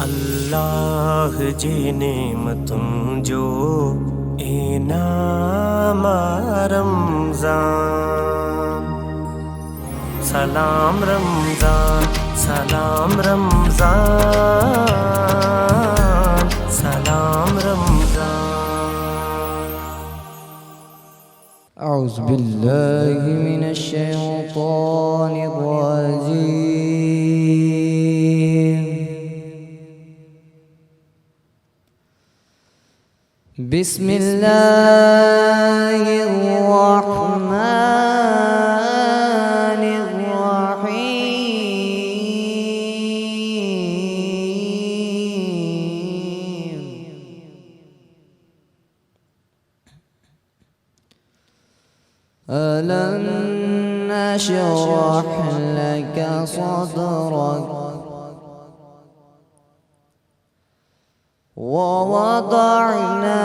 اللہ جی نعمتم جو انعام رمضان، سلام رمضان سلام رمضان سلام رمضان۔ اعوذ باللہ من الشیطان الرجیم، بسم اللہ الرحمن الرحیم۔ ألم نشرح لك صدرك ووضعنا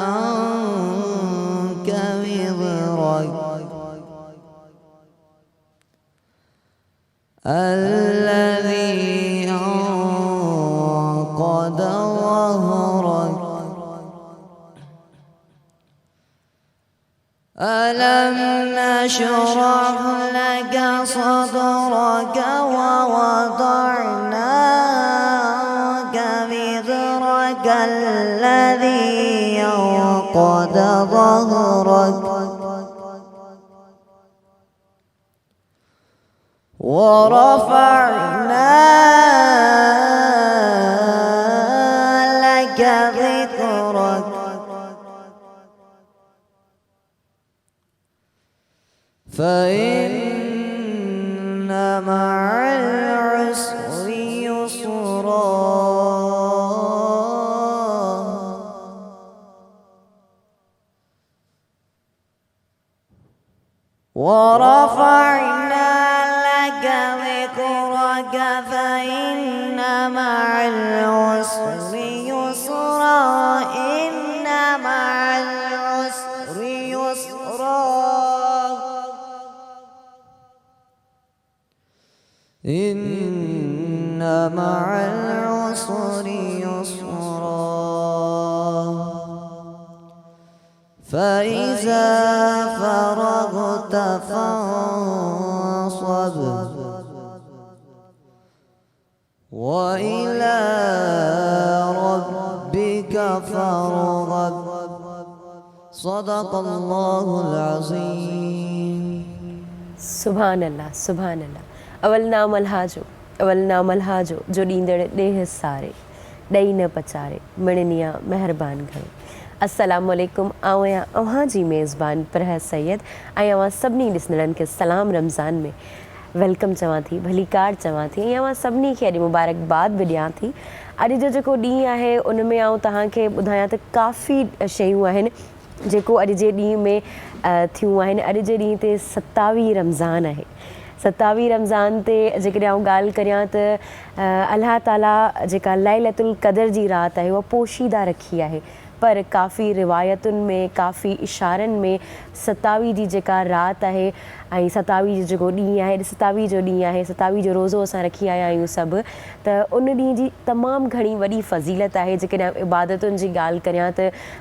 عنك وزرك الذي أنقض ظهرك ألم نشرح لك صدرك ووضعنا عنك وزرك الذي أنقض ظهرك ورفعنا لك ذكرك فإن مع العسر يسرا ورفعنا لك ذكرك فإن مع العسر يسرا إن مع العسر يسرا إن مع العسر يسرا فإذا فرغت فانصب وإلى ربك فارغب صدق اللہ العظیم۔ سبحان اللہ سبحان اللہ۔ اول نام الحاجو اول نام الحاجو جو ॾींदड़ ॾेह सारे ॾेई न पचारे मिणनिया महिरबान घणे। अस्सलामु अलैकुम। आऊं आहियां अव्हां जी मेज़बान परहज़ सैयद ऐं अव्हां सभिनी ॾिसंदड़नि खे सलाम रमज़ान में वेलकम चवां थी, भलीकार चवां थी ऐं अव्हां सभिनी खे अॼु मुबारकबाद बि ॾियां थी। अॼु जो जेको ॾींहुं आहे उन में आऊं तव्हांखे ॿुधायां त काफ़ी शयूं आहिनि जेको अॼु जे ॾींहं में थियूं आहिनि। अॼु जे ॾींहं ते 27 रमज़ान आहे। 27 रमज़ान ते जेकॾहिं आऊं ॻाल्हि करियां त अलाह ताला जेका लैलतुल क़द्र जी राति आहे उहा पोशीदा रखी आहे, पर काफ़ी रिवायतुनि में काफ़ी इशारनि में 27 जी जेका राति आहे ऐं 27 जो जेको ॾींहुं आहे, 27 जो ॾींहुं आहे, 27 जो रोज़ो असां रखी आया आहियूं सभु, त उन ॾींहं जी तमामु घणी वॾी फ़ज़ीलत आहे। जेकॾहिं इबादतुनि जी ॻाल्हि करियां त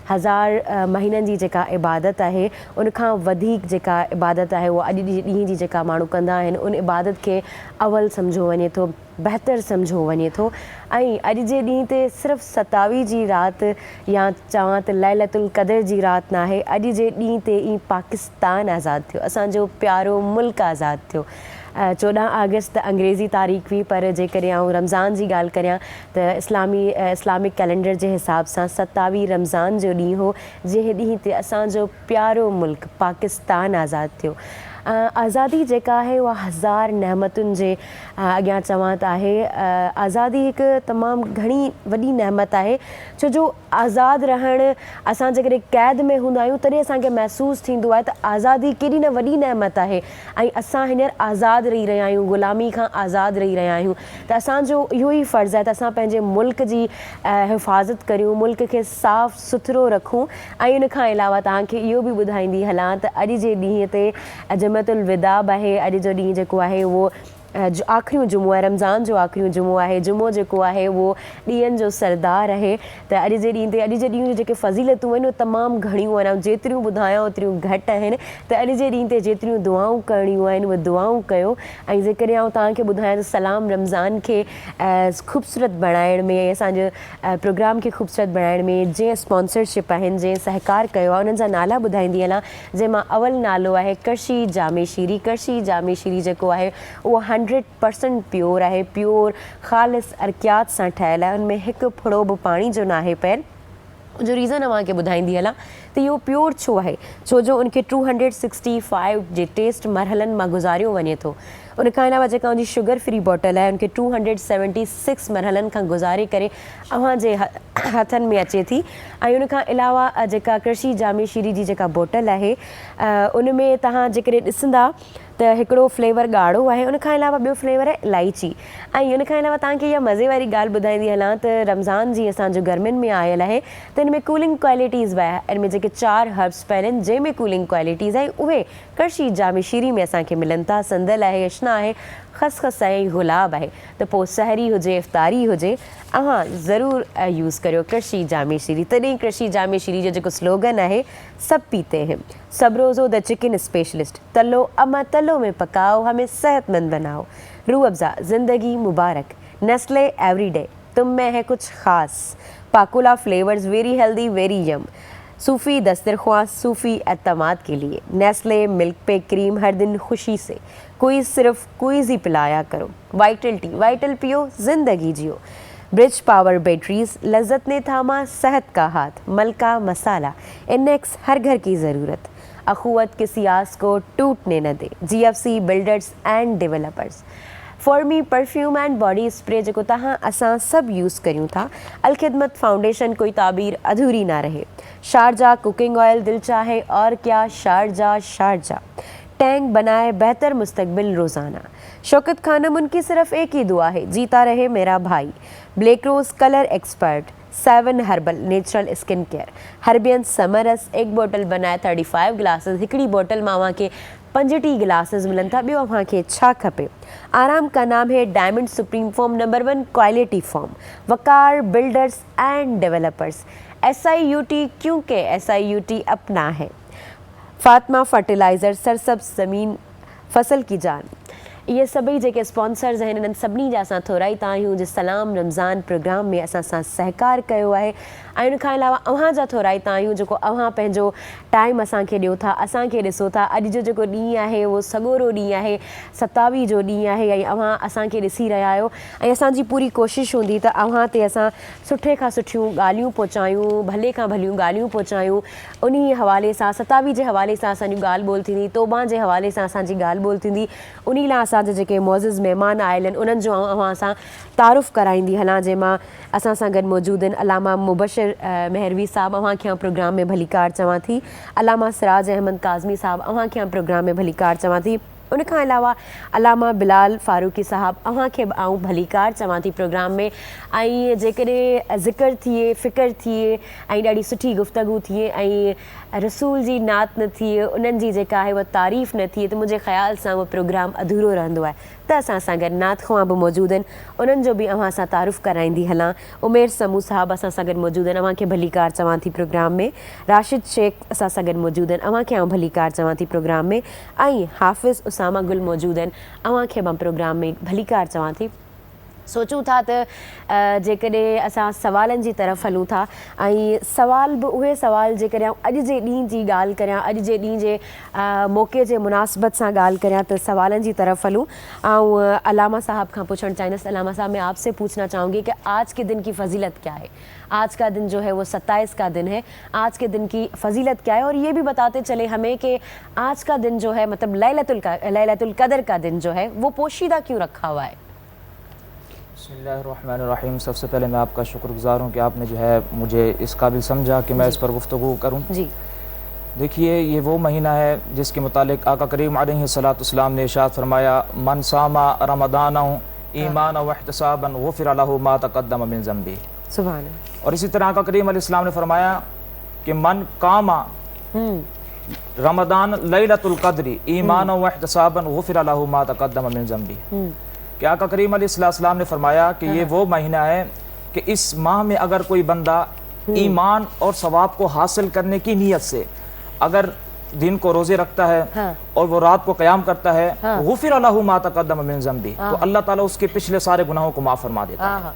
1000 महीननि जी जेका इबादत आहे उनखां वधीक जेका इबादत आहे उहा अॼु जे ॾींहं जी जेका माण्हू कंदा आहिनि उन इबादत खे अवल सम्झो वञे थो, बहितर सम्झो वञे थो। ऐं अॼु जे ॾींहं ते सिर्फ़ु 27 जी राति या चवां त लैलतुल क़द्र जी राति न आहे, अॼु जे ॾींहं ते ई पाकिस्तान आज़ादु थियो, असांजो प्यारो मुल्क आज़ादु थियो। 14 अगस्त अंग्रेज़ी तारीख़ हुई, पर जेकॾहिं आऊं रमज़ान जी ॻाल्हि करियां त इस्लामिक कैलेंडर जे हिसाब सां 27 रमज़ान जो ॾींहुं हो, जंहिं ॾींहं ते असांजो प्यारो मुल्क पाकिस्तान आज़ादु थियो। आज़ादी जेका आहे उहा 1000 नेमतुनि जे अॻियां चवां त आहे। आज़ादी हिकु तमामु घणी वॾी नेमत आहे, छो जो आज़ादु रहणु असां जेकॾहिं क़ैद में हूंदा आहियूं तॾहिं असांखे महसूसु थींदो आहे त आज़ादी केॾी न वॾी नेमत आहे ऐं असां हींअर आज़ादु रही रहिया आहियूं, ग़ुलामी खां आज़ादु रही रहिया आहियूं। त असांजो इहो ई फ़र्ज़ु आहे त असां पंहिंजे मुल्क जी हिफ़ाज़त करियूं, मुल्क खे साफ़ु सुथिरो रखूं। ऐं इन खां अलावा तव्हांखे इहो बि ॿुधाईंदी हलां त अॼु जे ॾींहं ते जमतुल विदा बि आहे। अॼु जो ॾींहुं जेको आहे उहो जो आख़िरियों जुमो आहे, रमज़ान जो आख़िरियों जुमो आहे, जुमो जेको आहे उहो ॾींहंनि जो सरदार आहे। त अॼु जे ॾींहं ते अॼु जे ॾींहं जूं जेके फ़ज़ीलतूं आहिनि उहे तमामु घणियूं आहिनि, ऐं जेतिरियूं ॿुधायां ओतिरियूं घटि आहिनि। त अॼु जे ॾींहं ते जेतिरियूं दुआऊं करणियूं आहिनि उहे दुआऊं कयो। ऐं जेकॾहिं आउं तव्हांखे ॿुधायां त सलाम रमज़ान खे ख़ूबसूरत बणाइण में, असांजे प्रोग्राम खे ख़ूबसूरत बणाइण में जंहिं स्पॉन्सरशिप आहिनि, जंहिं सहकार कयो आहे, उन्हनि जा नाला ॿुधाईंदी हलां। जंहिंमां अवल नालो आहे करशी जामे शीरी। करशी जामे शीरी जेको आहे उहो 100% प्योर आहे, प्योर ख़ालिस अर्कियात सां ठहियलु आहे। उनमें हिकु फुड़ो बि पाणी जो न आहे पियल। जो रीज़न तव्हांखे ॿुधाईंदी हलां त इहो प्योर छो आहे, छो जो उनखे 265 जे टेस्ट मरहलनि मां गुज़ारियो वञे थो। उनखां अलावा जेका उनजी शुगर फ्री बॉटल आहे उनखे 276 मरहलनि खां गुज़ारे करे अव्हांजे हथनि में अचे थी। ऐं उनखां अलावा जेका कृषि जामे शीरी जी जेका बोटल आहे उनमें तव्हां जेकॾहिं ॾिसंदा त हिकिड़ो फ्लेवर ॻाढ़ो आहे, उनखां अलावा ॿियो फ्लेवर आहे इलायची। ऐं उनखां अलावा तव्हांखे इहा मज़े वारी ॻाल्हि ॿुधाईंदी हलां त रमज़ान जी असांजो गर्मियुनि में आयल आहे त हिन में कूलिंग क्वालिटीज़ बि आहे। हिन में जेके 4 हर्ब्स पियल आहिनि जंहिंमें कूलिंग क्वालिटीज़ आहे उहे करशी जामे शीरी में असांखे मिलनि था। संदल आहे, अशना आहे, ख़सख़स ऐं गुलाब आहे। त पोइ सहरी हुजे इफ़्तारी हुजे अव्हां ज़रूरु यूज़ करियो करशी जामे शीरी। तॾहिं करशी जामे शीरी जो जेको स्लोगन आहे सब पीते हैं, सब रोज़ो द चिकन स्पेशलिस्ट, तलो अमा तलो में पकाओ, हमें सेहतमंद बनाओ। रूह अफ़ज़ा ज़िंदगी मुबारक, नेस्ले एवरीडे, तुम में है कुछ ख़ास, Pakola flavours very healthy very yum, Sufi दस्तरख्वां सूफ़ी एतमाद के लिए, नेस्ले मिल्क पे क्रीम हर दिन खुशी से, कोई सिर्फ क्विज़ ही पिलाया करो, वाइटल टी वाइटल पियो ज़िंदगी जियो, ब्रिज पावर बैटरीज लज्जत ने थामा सेहत का हाथ, मलका मसाला इनेक्स हर घर की ज़रूरत, अखुवत किसी आस को टूटने न दे, GFC बिल्डर्स एंड डेवलपर्स, फॉर्मी परफ्यूम एंड बॉडी स्प्रे जेको तव्हां असां सभु यूज़ करियूं था। अलखिदमत फाउंडेशन, कोई ताबीर अधूरी ना रहे, शारजा कुकिंग ऑयल दिल चाहे और क्या शारजा शारजा, टैंक बनाए बेहतर मुस्तकबिल रोज़ाना, शौकत खानम उनकी सिर्फ एक ही दुआ है, जीता रहे मेरा भाई, black rose colour expert, 7 herbal natural skin care, Herbion समरस, एक बोतल बनाए 35 ग्लासेस, हिकिड़ी बोतल मां अव्हांखे 50 ग्लासेस मिलनि था। ॿियो अव्हांखे छा खपे? आराम का नाम है diamond supreme form, number 1 quality form, Waqar builders and developers, SIUT क्योंकि SIUT अपना है, फातिमा फर्टिलाइज़र, सरसब्ज़ ज़मीन फसल की जान। इहे सभई जेके स्पॉन्सर्स आहिनि इन्हनि सभिनी जा असां थोराईता आहियूं जे सलाम रमज़ान प्रोग्राम में असां सां सहकार कयो आहे। ऐं उनखां अलावा अव्हां जा थोराईता आहियूं जेको अव्हां पंहिंजो टाइम असांखे ॾियो था, असांखे ॾिसो था। अॼु जो जेको ॾींहुं आहे उहो सॻोरो ॾींहुं आहे, 27 जो ॾींहुं आहे, ऐं अव्हां असांखे ॾिसी रहिया आहियो। ऐं असांजी पूरी कोशिशि हूंदी त अव्हां ते असां सुठे खां सुठियूं ॻाल्हियूं पहुचायूं, भले खां भलियूं ॻाल्हियूं पहुचायूं। उन हवाले सां 27 जे हवाले सां असांजी ॻाल्हि ॿोल थींदी, तौबा जे हवाले सां असांजी ॻाल्हि ॿोल थींदी। उन लाइ असांजा जेके मोज़िज़ महिमान आयल आहिनि उन्हनि जो अव्हां सां तारुफ़ कराईंदी हलां, जंहिंमां असां सां गॾु मौजूदु आहिनि अलामा मुबशिर मेहरवी साहब, अव्हांखे आउं प्रोग्राम में भली कार चवां थी। अलामा सिराज अहमद काज़मी साहब, अव्हांखे आउं प्रोग्राम में भली कार चवां थी। उनखां अलावा अलामा बिलाल फारूकी साहब, अव्हांखे बि आउं भली कार चवां थी प्रोग्राम में। ऐं जेकॾहिं ज़िक्र थिए, फ़िक्र थिए ऐं ॾाढी सुठी गुफ़्तगू थिए ऐं रसूल जी नात न थिए, उन्हनि जी जेका आहे उहा तारीफ़ न थिए, त मुंहिंजे ख़्याल सां उहो प्रोग्राम अधूरो रहंदो आहे। त असां सां गॾु नात ख़्वां बि मौजूदु आहिनि, उन्हनि जो बि अव्हां सां तारुफ़ कराईंदी हलां। उमेर समू साहब असां सां गॾु मौजूदु आहिनि, अव्हांखे भली कार चवां थी प्रोग्राम में। राशिद शेख असां सां गॾु मौजूदु आहिनि, अव्हांखे आउं भली कार चवां थी प्रोग्राम में। ऐं हाफ़िज़ उसामा गुल मौजूदु आहिनि, अव्हांखे मां प्रोग्राम में भली कार चवां थी। सोचूं था त जेकॾहिं असां सवालनि जी तरफ़ हलूं था, ऐं सवाल बि उहे सवाल जेकॾहिं अॼु जे ॾींहं जी ॻाल्हि करियां, अॼु जे ॾींहं जे मौक़े जे मुनासिबत सां ॻाल्हि करियां त सवालनि जी तरफ़ हलूं। ऐं अलामा साहब खां पुछणु चाहींदसि, अलामा साहब मैं आपसे पूछना चाहूँगी कि आज के दिन की फ़जीलत क्या है? आज का दिन जो है वो 27 का दिन है, आज के दिन की फ़जीलत क्या है? और ये भी बताते चले हमें कि आज का दिन जो है मतलब लैलतुल क़द्र का दिन जो है वो पोशीदा क्यों रखा हुआ है? बिस्मिल्लाहिर्रहमानिर्रहीम। सबसे पहले मैं आपका शुक्रगुज़ार हूँ कि आपने जो है मुझे इस काबिल समझा कि मैं इस पर गुफ्तगू करूँ। जी देखिए, ये वो महीना है जिसके मुतालिक आका करीम अलैहिस्सलाम ने इरशाद फरमाया, मन सामा रमदान ईमान व इहतिसाबन गुफ़िर लहू मा तक़द्दम मिन ज़ंबी। सुभान अल्लाह। और इसी तरह आका करीम अलैहिस्सलाम ने फरमाया कि मन कामा रमदान लैलतुल क़द्र ईमान व इहतिसाबन गुफ़िर लहु मा तक़द्दम मिन ज़ंबी, कि आका करीम अलैहिस्सलाम ने फरमाया कि ये वो महीना है कि इस माह में अगर कोई बंदा ईमान और सवाब को हासिल करने की नीयत से अगर दिन को रोजे रखता है और वो रात को क़याम करता है, गुफ़िर लहु मा तक़द्दम मिन ज़ंबी, तो अल्लाह ताला उसके पिछले सारे गुनाहों को माफ़ फरमा देता है।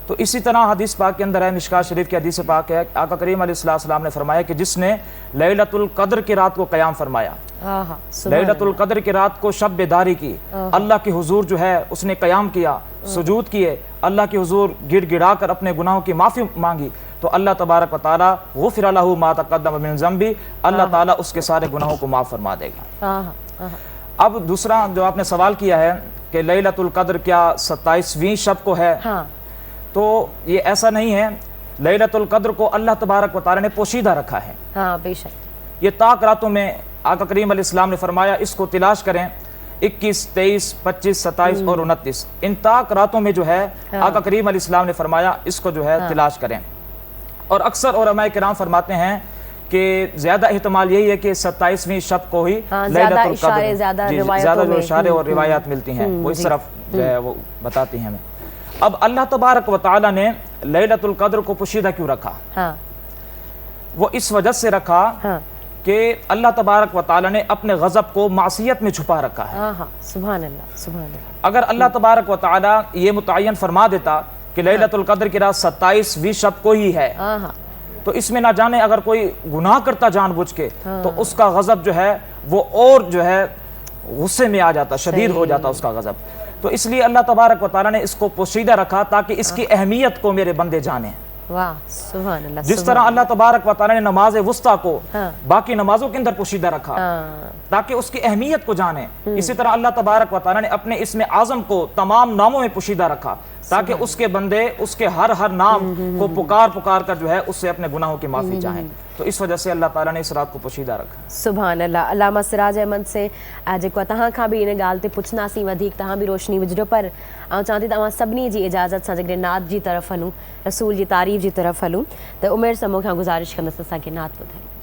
तो इसी तरह हदीस पाक के अंदर है, मिशकात शरीफ की हदीस पाक है, आका करीम अलैहिस्सलाम ने फरमाया कि जिसने लैलतुल क़द्र की रात को क़याम फरमाया, लैलतुल क़द्र की रात को शब बेदारी की, अल्लाह के हुजूर जो है उसने क़याम किया, सुजूद किए, अल्लाह के हुजूर गिड़गिड़ा कर अपने गुनाहों की माफ़ी मांगी, तो अल्लाह तबारक व तआला गुफ़िर लहु मा तक़द्दम मिन ज़ंबी, अल्लाह ताला उसके सारे गुनाहों को माफ़ फरमा देगा। अब दूसरा जो आपने सवाल किया है कि लैलतुल क़द्र क्या 27वीं शब को है, तो ये ऐसा नहीं है। लैलतुल क़द्र को अल्लाह तबारक व तआला ने पोशीदा रखा है। बेशक ये ताक रातों में आका करीम अलैहिस्सलाम ने फरमाया इसको तलाश करें, 21, 23, 25, 27 और 29, इन ताक रातों में जो है आका करीम अलैहिस्सलाम ने फरमाया इसको जो है तलाश करें। और अक्सर उलमाए किराम फरमाते हैं कि ज़्यादा एहतमाल यही है कि 27वीं शब को ही लैलतुल क़द्र, ज़्यादा जो इशारे और रिवायात मिलती हैं वो इस तरफ जो है वो बताती हैं हमें। अब अल्लाह तबारक व तआला ने लैलतुल क़द्र को पोशीदा क्यों रखा? वो इस वजह से रखा कि अल्लाह तबारक व तआला ने अपने गज़ब को मासियत में छुपा रखा है। सुभान अल्लाह, सुभान अल्लाह। अगर अल्लाह तबारक व तआला ये मुतय्यन फरमा देता कि लैलतुल क़द्र की रात 27वीं शब को ही है, तो इसमें ना जाने अगर कोई गुनाह करता जानबूझ के, तो उसका गज़ब जो है वो और जो है गुस्से में आ जाता, शदीद हो जाता उसका गज़ब। तो इसलिए अल्लाह तबारक व तआला ने इसको पोशीदा रखा ताकि इसकी अहमियत को मेरे बंदे जाने। वाह, सुभान अल्लाह। जिस तरह अल्लाह तबारक व तआला ने नमाज वुस्ता को बाकी नमाजों के अंदर पोशीदा रखा ताकि उसकी अहमियत को जाने, इसी तरह अल्लाह तबारक व तआला ने अपने इसमें आज़म को तमाम नामों में पोशीदा रखा ताकि उसके बंदे उसके हर नाम को पुकार कर जो है उससे अपने गुनाहों की माफ़ी चाहें। तो इस वजह से अल्लाह ताला ने इस रात को पोशीदा रखा। सुभान अल्लाह। अल्लामा सिराज अहमद से जेको तहां खां भी इन ॻाल्हि ते पुछंदासीं वधीक, तहां बि रोशनी विझो, पर आउं चवां थी तव्हां सभिनी जी इजाज़त सां जेकॾहिं नात जी तरफ़ हलूं, रसूल जी तारीफ़ जी तरफ़ हलूं, त उमेर समूह खां गुज़ारिश कंदसि असांखे नात ॿुधायो।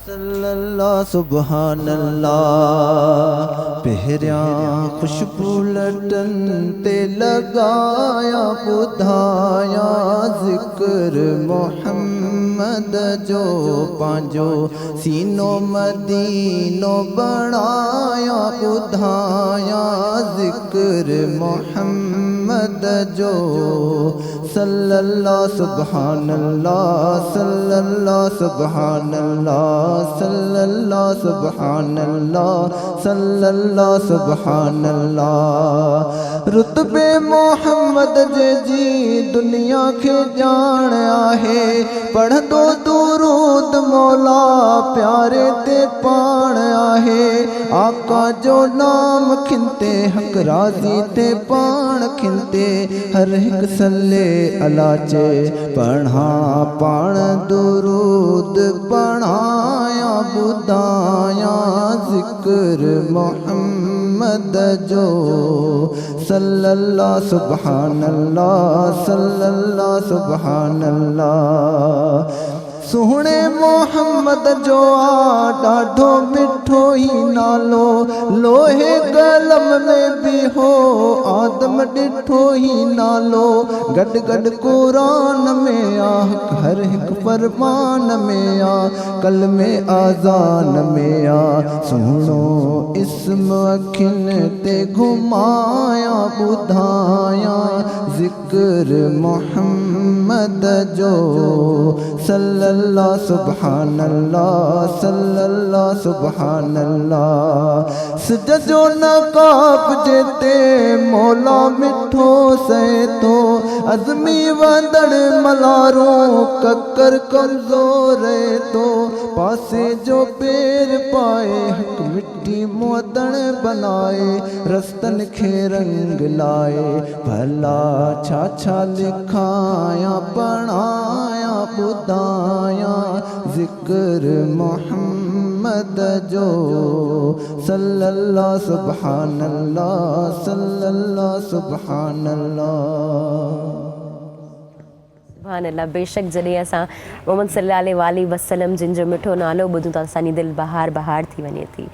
सल्लल्लाहु सुभान अल्लाह, पहिरियां खुशबू लटन ते लगाया, ॿुधाया ज़िक्र मोहम्मद जो, पंहिंजो सीनो मदीनो बणाया, ॿुधाया ज़िक्र मोहम्मद जो। सल्लल्लाहु सुभान अल्लाह, सल्लल्लाहु सुभान अल्लाह, सल्लल्लाहु सुभान अल्लाह, सल्लल्लाहु सुभान अल्लाह। रुतबे मोहम्मद जे जी दुनिया खे ॼाण आहे, पढ़ंदो दुरूद मौला प्यारे ते पाण आहे, आका जो नाम खिलते हक राज़ी ते पाण खिलते, हर हिक सल्ले अला चे पढ़ा पाण दुरूद पढ़ाया, ॿुधाया ज़िक्र मोहम्मद जो। सल्लल्लाहु सुभान अल्लाह, सल्लल्लाहु सुभान अल्लाह। सुहिणे मोहम्मद जो आ ॾाढो मिठो ई नालो, लोहे कलम में बि हो आदम ॾिठो ई नालो, गॾ गॾ क़ुरान में आ, हर हिकु फरमान में आ, कलमे आज़ान में आ, सुहिणो इस्म अखियुनि ते घुमाया, ॿुधाया ज़िक्र मोहम्मद जो। सल्लल्लाहु सुभान अल्लाह, सल्लल्लाहु सुभान अल्लाह। सिज जो नकाब जेते मौला मिठो सहे थो, अज़मी वंदड़ मलारो ककर कमज़ोर थो, पासे जो पेर पाए हक मिट्टी मोदण बनाए, रस्तन खे रंग लाए, भला छा छा लिखाया पढ़ाया, ॿुधाया ज़िक्र मोहम्मद जो। सल्लल्लाहु सुभान अल्लाह, सल्लल्लाहु सुभान अल्लाह। सुभान अल्लाह। बेशक जॾहिं असां मोहम्मद सल्लल्लाहु अलैहि वसल्लम जिन जो मिठो नालो ॿुधूं था असांजी दिलि बहार बहार थी वञे थी।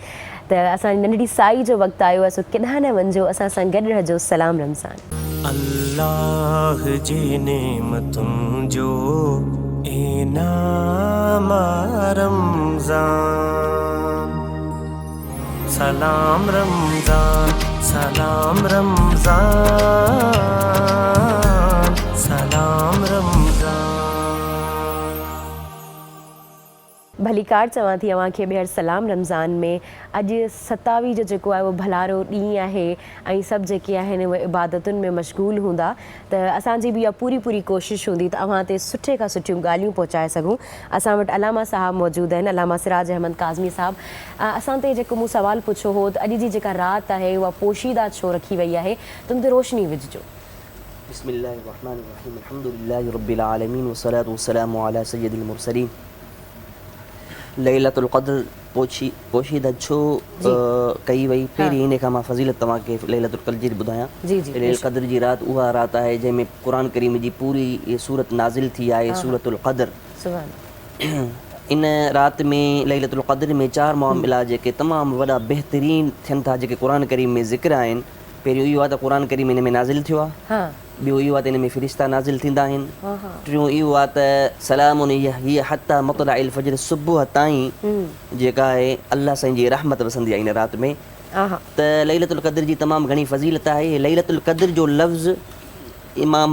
त असांजी नंढड़ी साई जो वक़्तु आयो आहे, सो केॾांहुं न वञिजो, असां सां गॾु रहिजो। सलाम रमज़ान। अल्लाह जी नेमतुनि जो इनाम रमज़ान। सलाम रमज़ान, सलाम रमज़ान, सलाम रमज़ान। भलीकार चवां थी अव्हांखे ॿीहर सलाम रमज़ान में। अॼु 27 जो जेको आहे उहो भलारो ॾींहुं आहे ऐं सभु जेके आहिनि उहे इबादतुनि में मशगूल हूंदा। त असांजी बि इहा पूरी पूरी कोशिशि हूंदी त अव्हां ते सुठे खां सुठियूं ॻाल्हियूं पहुचाए सघूं। असां वटि अलामा साहब मौजूदु आहिनि, अलामा सिराज अहमद काज़मी साहब। असां ते जेको मूं सुवालु पुछियो हो त अॼु जी जेका राति आहे उहा पोशीदा छो रखी वई आहे, त उन ते रोशनी विझिजो। बिस्मिल्लाहिर्रहमानिर्रहीम, अल्हम्दुलिल्लाहि रब्बिल आलमीन वस्सलातु वस्सलामु अला सय्यदिल मुरसलीन। लैलतुल क़द्र पोशीदा छो कई वई, पहिरीं इन खां मां फज़ीलत तव्हांखे लैलतुल क़द्र जी ॿुधायां। लैलतुल क़द्र जी राति उहा राति आहे जंहिंमें क़ुरान करीम जी पूरी सूरत नाज़िल थी आहे, सूरतुल क़द्र। इन राति में लैलतुल क़द्र में 4 मामिला जेके तमामु वॾा बहितरीन थियनि था, जेके क़ुरान करीम में ज़िक्र आहिनि। पहिरियों इहो आहे त क़ुरान करीम इन में नाज़िल थियो आहे। ॿियो इहो आहे त इन में फ़रिश्ता नाज़िल थींदा आहिनि। टियों इहो आहे त सलामुन हिय हत्ता मतलअल फ़ज्र, सुबुह ताईं जेका आहे अल्लाह साईं जी रहमत वसंदी आहे इन राति में। त लैलतुल क़द्र जी तमामु घणी फज़ीलत आहे। लैलतुल क़द्र जो लफ़्ज़ इमाम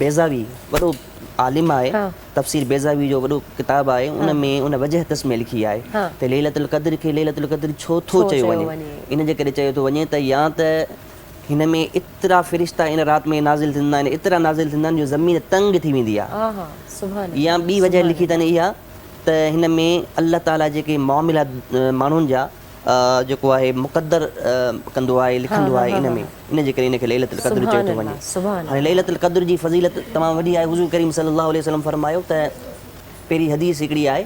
बेज़ावी वॾो आलिम आहे, तफ़सीर बेज़ावी जो वॾो किताबु आहे, उन में उन वजह तस में लिखी आहे त लैलतुल क़द्र खे लैलतुल क़द्र छो थो चयो वञे। इन जे करे चयो थो वञे त या त हिन में एतिरा फ़रिश्ता इन राति में नाज़िल थींदा आहिनि, एतिरा नाज़िल थींदा आहिनि जो ज़मीन तंग थी वेंदी आहे। या ॿी वजह लिखी अथनि इहा त हिन में अल्लाह ताला जेके मामिला माण्हुनि जा जेको आहे मुक़द्दर कंदो आहे, लिखंदो आहे इन में, इन जे करे इनखे लैलतुल क़द्र चयो थो वञे। हाणे लैलतुल क़द्र जी फज़ीलत तमामु वॾी आहे। हुज़ूर करीम सल्लल्लाहु अलैहि वसल्लम फरमायो त पहिरीं हदीस हिकिड़ी आहे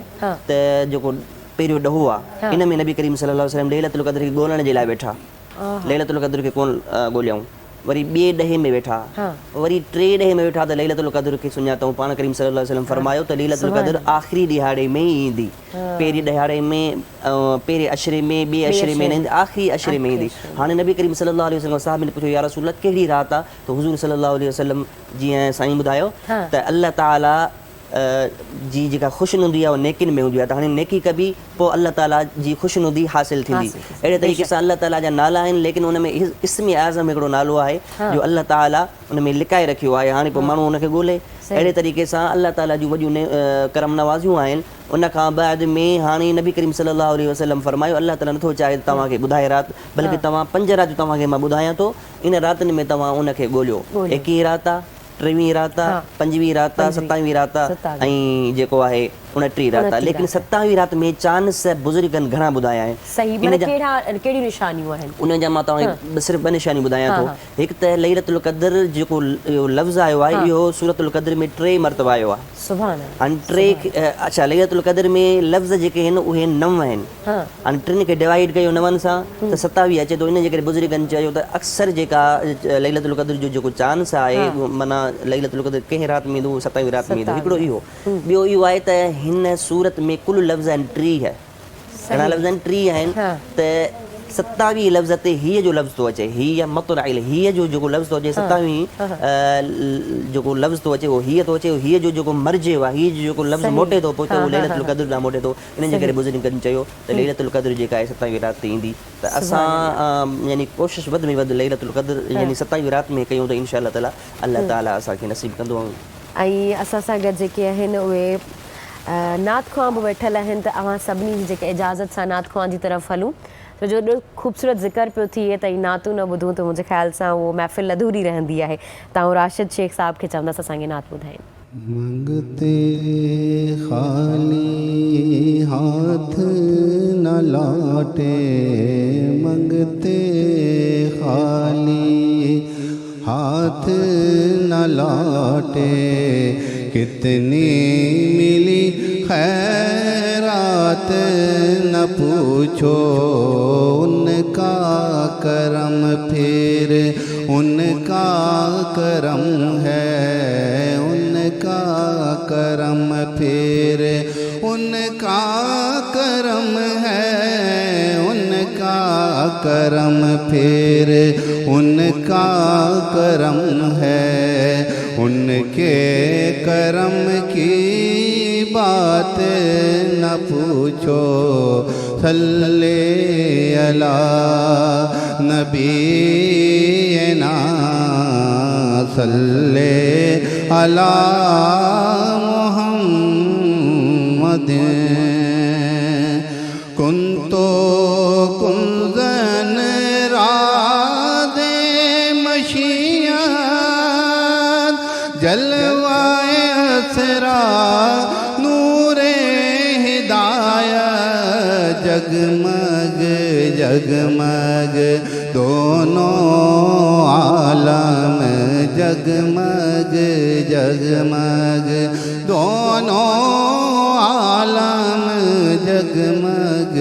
त जेको पहिरियों ॾहों आहे, इन में नबी करीम सल्लल्लाहु अलैहि वसल्लम लैलतुल क़द्र खे ॻोल्हण जे लाइ वेठा। लैलतुल क़द्र खे कोन ॻोल्हियऊं, वरी ॿिए ॾहे में वेठा, वरी 3 ॾहे में वेठा त लैलतुल क़द्र खे सुञातऊं। पाण करीम सल्लल्लाहु अलैहि वसल्लम फरमायो त लैलतुल क़द्र आख़िरी ॾिहाड़े में ई ईंदी। पहिरीं ॾिहाड़े में, पहिरें अशरे में, ॿिए अशरे में न ईंदी, आख़िरी अशरे में ईंदी। हाणे नबी करीम सल्लल्लाहु अलैहि वसल्लम साहब ने पुछियो या रसूल अल्लाह कहिड़ी राति आहे? त हुज़ूर सल्लल्लाहु अलैहि वसल्लम जीअं साईं ॿुधायो त अल्लाह ताला जी जेका ख़ुशनुदी आहे उहा नेकिन में हूंदी आहे। त हाणे नेकी कबी पोइ अल्लाह ताला जी ख़ुशनुदी हासिलु थींदी। अहिड़े तरीक़े सां अल्लाह ताला जा नाला आहिनि, लेकिन उन में इस्म आज़म हिकिड़ो नालो आहे जो अल्लाह ताला उन में लिकाए रखियो आहे। हाणे पोइ माण्हू उनखे ॻोल्हे। अहिड़े तरीक़े सां अल्लाह ताला जूं वॾियूं करम नवाज़ियूं आहिनि। उन खां बाद में हाणे नबी करीम सल्लल्लाहु अलैहि वसल्लम फरमायो अल्लाह ताला नथो चाहे त तव्हांखे ॿुधाए राति, बल्कि तव्हां 5 रातियूं तव्हांखे मां ॿुधायां थो, इन रातिनि में तव्हां उनखे ॻोल्हियो। 21 राति आहे, 23 राति आहे, 25 राति आहे, 27 राति आहे ऐं जेको आहे 29 राति आहे। लेकिन 27 राति में चांस बुज़ुर्गनि घणा ॿुधाया आहिनि। कहिड़ियूं निशानियूं आहिनि उन जा मां तव्हांखे सिर्फ़ु 2 निशानियूं ॿुधायां थो। हिकु त लैलतुल क़द्र जेको लफ़्ज़ आयो आहे इहो सूरतुल क़द्र में 3 मरतबा आयो आहे। हाणे 3 अच्छा लैलतुल क़द्र में लफ़्ज़ जेके आहिनि उहे 9 आहिनि। हाणे 3 खे डिवाइड कयो 9 सां त 27 अचे थो। इन जे करे बुज़ुर्गनि चयो त अक्सर जेका लैलतुल क़द्र जो जेको चांस आहे माना लैलतुल क़द्र कंहिं राति में ईंदो, 27 राति में ईंदो। हिकिड़ो इहो। ॿियो इहो आहे त हिन सूरत में कुल लफ़्ज़ आहिनि 3 है। घणा लफ़्ज़ आहिनि 3 आहिनि त 27 लफ़्ज़ ते हीअ जो लफ़्ज़ थो अचे, हीअ मतलअल हीअ जो जेको लफ़्ज़ थो अचे 27 जेको लफ़्ज़ थो अचे उहो हीअ थो अचे। हीअ जो जेको मर्जे आहे, हीअ जो जेको लफ़्ज़ मोटे थो पोइ उहो लैलतुल क़द्र ॾांहुं मोटे थो। इन जे करे बुज़ुर्गनि चयो त लैलतुल क़द्र जेका आहे 27 राति ते ईंदी। त असां यानी कोशिशि वधि में वधि लैलतुल क़द्र यानी 27 राति में कयूं त इंशा अल्लाह ताला असांखे नसीब कंदो। ऐं असां सां गॾु जेके आहिनि उहे नात ख़्वां बि वेठल आहिनि। त अव्हां सभिनी जी जेके इजाज़त सां नात ख़्वां जी तरफ़ हलूं, छो जो एॾो ख़ूबसूरत ज़िक्र पियो थिए त नातूं न ॿुधूं त मुंहिंजे ख़्याल सां उहो महफ़िल अधूरी रहंदी आहे। तव्हां राशिद शेख साहब खे चवंदसि असांखे नात ॿुधाइनि। मंगते खाली हाथ न लौटे, मंगते खाली हाथ न लौटे, कितनी मिली खैरात न पूछो, उनका करम फिर उनका करम है, उनका ان کا کرم ہے، ان کا کرم پھر ان کا کرم ہے، ان کے کرم کی بات نہ پوچھو، صلی علی نبینا صلی علی محمد کنتو کنزن راد مشیت جلوائے اسرا نور ہدایت جگمگ جگمگ دونوں عالم جگمگ جگمگ دونوں عالم جگمگ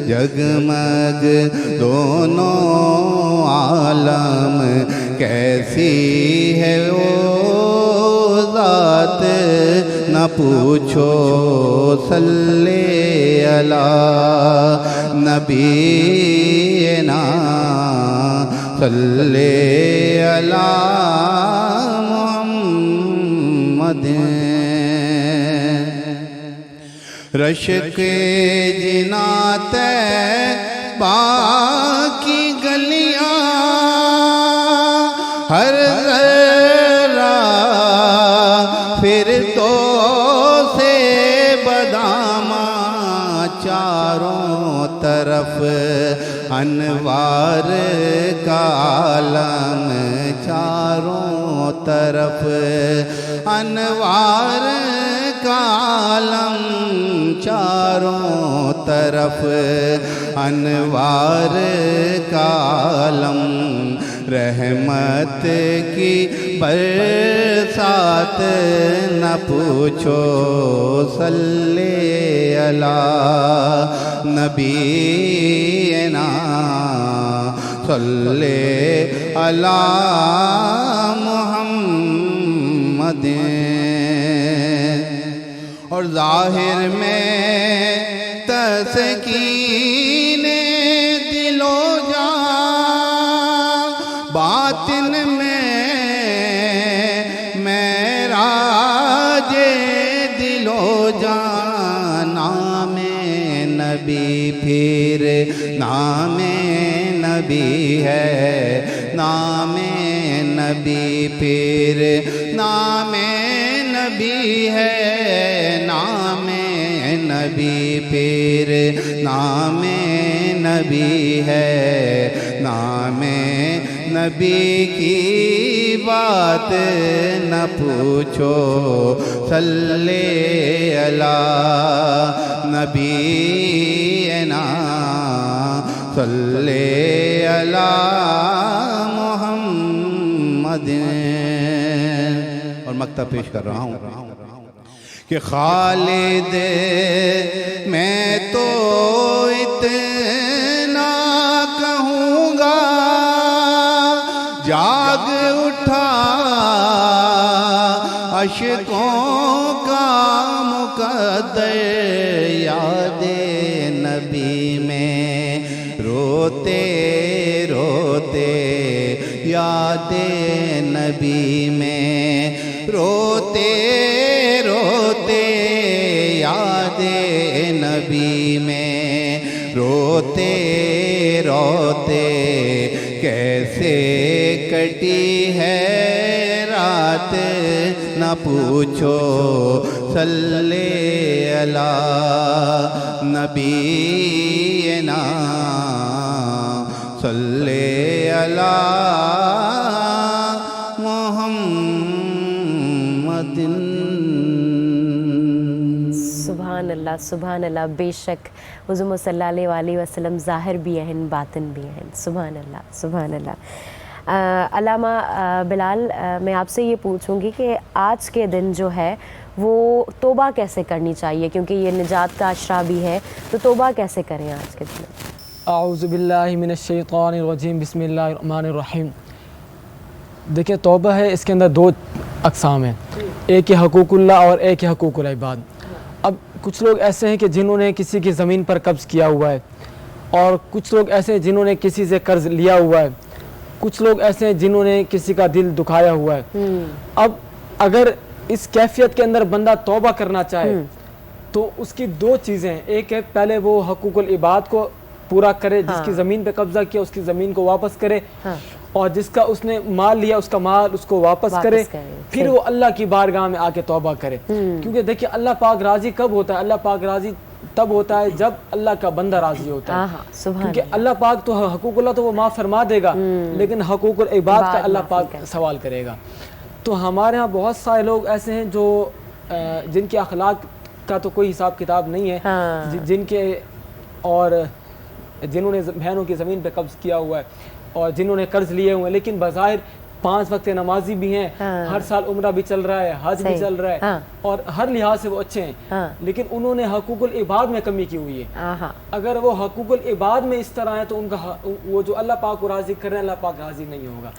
جگمگ دونوں عالم کیسی ہے وہ ذات نہ پوچھو، صلی علی نبینا صلی علی محمد رشک جنات باقی گلیاں ہر ذرہ پھر تو سے بدامہ چاروں طرف انوار کا عالم چاروں طرف انوار کا عالم چاروں طرف انوار کا عالم رحمت کی برسات نہ پوچھو، صلی علی نبینا صلی علی محمد اور ظاہر میں تسکین دل و جان باطن میں معراج دل و جان نام نبی پھر نام نبی ہے، نام نبی پھر نام نبی ہے، نام نبی پھر نام نبی ہے، نام نبی کی بات نہ پوچھو، صلی علی نبینا صلی علی محمد اور مکتب پیش کر رہا ہوں کہ خالد میں تو اتنا کہوں گا جاگ اٹھا اشکوں کا مقدر یاد نبی میں روتے روتے یاد نبی میں روتے روتے یاد نبی میں روتے روتے کیسے کٹی ہے رات نہ پوچھو، صلی علی نبینا صلی علی محمد. سبحان اللہ سبحان اللہ. بے شک حضور صلی اللہ علیہ وسلم ظاہر بھی ہیں باطن بھی ہیں. سبحان اللہ سبحان اللہ. علامہ بلال میں آپ سے یہ پوچھوں گی کہ آج کے دن جو ہے وہ توبہ کیسے کرنی چاہیے، کیونکہ یہ نجات کا عشرہ بھی ہے، تو توبہ کیسے کریں آج کے دن؟ اعوذ باللہ من الشیطان الرجیم. بسم اللہ الرحمن الرحیم. دیکھیں توبہ ہے، اس کے اندر دو اقسام ہیں، ایک ہے حقوق اللہ اور ایک ہے حقوق العباد. अब कुछ लोग ऐसे हैं कि जिन्होंने किसी की ज़मीन पर कब्ज़ किया हुआ है, और कुछ लोग ऐसे हैं जिन्होंने किसी से कर्ज लिया हुआ है, कुछ लोग ऐसे हैं जिन्होंने किसी का दिल दुखाया हुआ है। अब अगर इस कैफियत के अंदर बंदा तौबा करना चाहे तो उसकी दो चीज़ें हैं। एक है पहले वो हकूकुल इबाद को पूरा करे, जिसकी ज़मीन पे कब्जा किया उसकी ज़मीन को वापस करे, और जिसका उसने माल लिया उसका माल उसको वापस करे, फिर वो अल्लाह की बारगाह में आके तौबा करे। क्योंकि देखिए अल्लाह पाक राज़ी कब होता है? अल्लाह पाक राज़ी तब होता है जब अल्लाह का बंदा राज़ी होता है। क्योंकि अल्लाह पाक तो हकूकुल्लाह तो वो माफ़ फरमा देगा, लेकिन हकूकुल इबाद का अल्लाह पाक सवाल करेगा। तो हमारे यहाँ बहुत सारे लोग ऐसे हैं जो जिनके अखलाक का तो कोई हिसाब किताब नहीं है, जिनके और जिन्होंने बहनों की ज़मीन पे कब्ज़ किया हुआ है और जिन्होंने कर्ज लिए हुए हैं, लेकिन बज़ाहिर 5 वक्त नमाजी भी हैं, हर साल उम्रा भी चल रहा है, हज भी चल रहा है, और हर लिहाज से वो अच्छे हैं, लेकिन उन्होंने हकूकुल इबाद में कमी की हुई है। अगर वो हकूकुल इबाद में इस तरह है तो उनका वो जो अल्लाह पाक को राज़ी कर रहे हैं, अल्लाह पाक राज़ी नहीं होगा।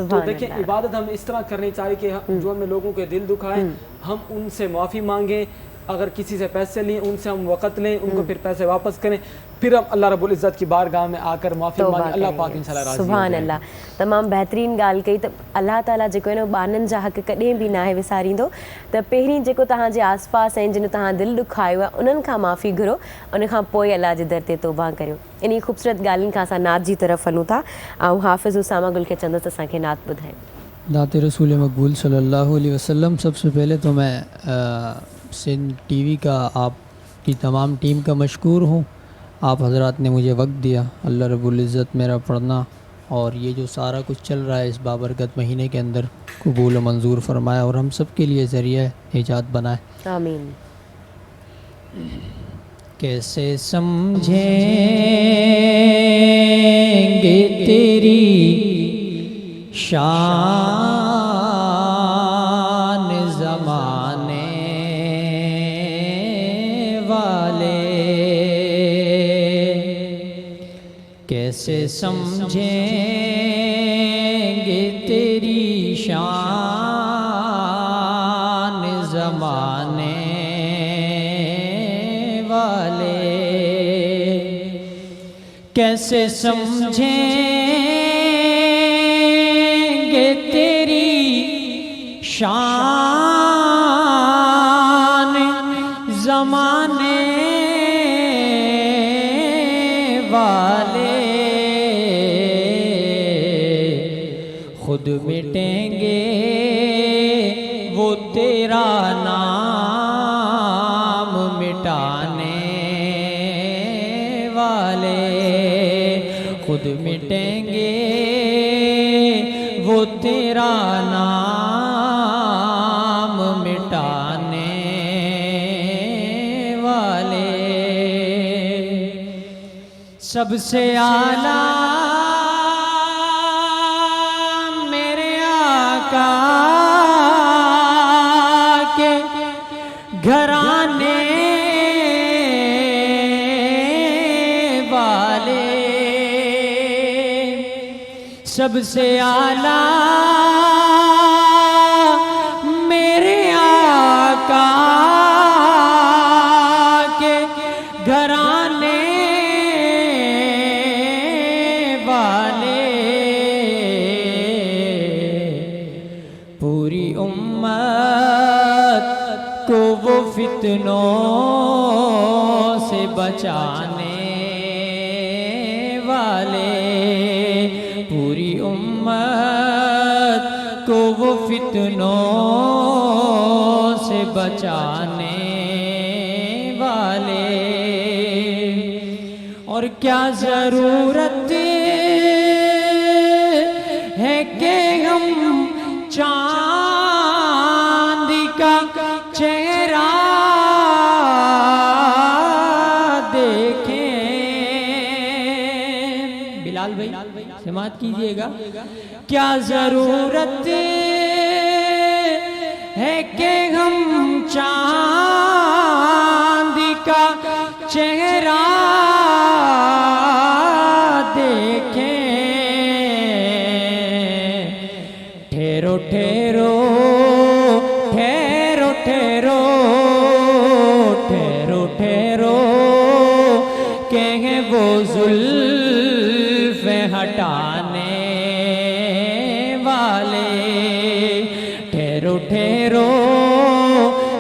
तो देखिए इबादत हम इस तरह करनी चाहिए कि जो हमें लोगों के दिल दुखाएं हम उनसे माफ़ी मांगें, अगर किसी से पैसे लें उनसे हम वक़्त लें, उनको फिर पैसे वापस करें, फिर हम अल्लाह रब्बुल इज़्ज़त की बारगाह में आकर माफ़ी मांगें, अल्लाह पाक इंशाअल्लाह राज़ी होगा। सुभान अल्लाह, तमामु बहितरीन ॻाल्हि कई। त अल्लाह ताला जेको आहे न ॿारनि जा हक़ कॾहिं बि नाहे विसारींदो। त पहिरीं जेको तव्हांजे आसपास आहिनि जिन तव्हां दिलि ॾुखायो आहे उन्हनि खां माफ़ी घुरो, उन खां पोइ अल्लाह जे दर ते तौबा करियो। इन ख़ूबसूरत ॻाल्हियुनि खां असां नात जी तरफ़ वञूं था। ऐं हाफ़िज़ उसामा गुल खे चवंदसि असांखे नात ॿुधाए। नात रसूल मक़बूल सल्लल्लाहु अलैहि वसल्लम। सबसे पहले तो मैं सिंध टीवी का आपकी तमाम टीम का मशकूर हूँ। आप हज़रात ने मुझे वक्त दिया, अल्लाह रब्बुल इज़्ज़त मेरा पढ़ना और ये जो सारा कुछ चल रहा है इस बाबरकत महीने के अंदर कबूल मंजूर फरमाया और हम सब के लिए ज़रिया निजात बनाए, आमीन। कैसे समझेंगे तेरी शान ज़माने वाले, कैसे समझेंगे तेरी शान ज़माने वाले, कैसे समझेंगे तेरी शान ज़माने वाले, खुद मिटेंगे वो तेरा नाम मिटाने वाले, खुद मिटेंगे वो तेरा नाम मिटाने वाले, सबसे आला मेरे आका के घराने वाले, सबसे आला मेरे आका के घराने वाले, पूरी उम्मत को वो फितनों से बचाने वाले, पूरी उम्मत को वो फितनों से बचाने वाले, और क्या ज़रूरत है कि हम चांद का चेहरा देखें। बिलाल भाई समात कीजिएगा। क्या ज़रूरत है कि हम चांद का चेहरा देखें, ठहरो ठहरो ठहरो ठहरो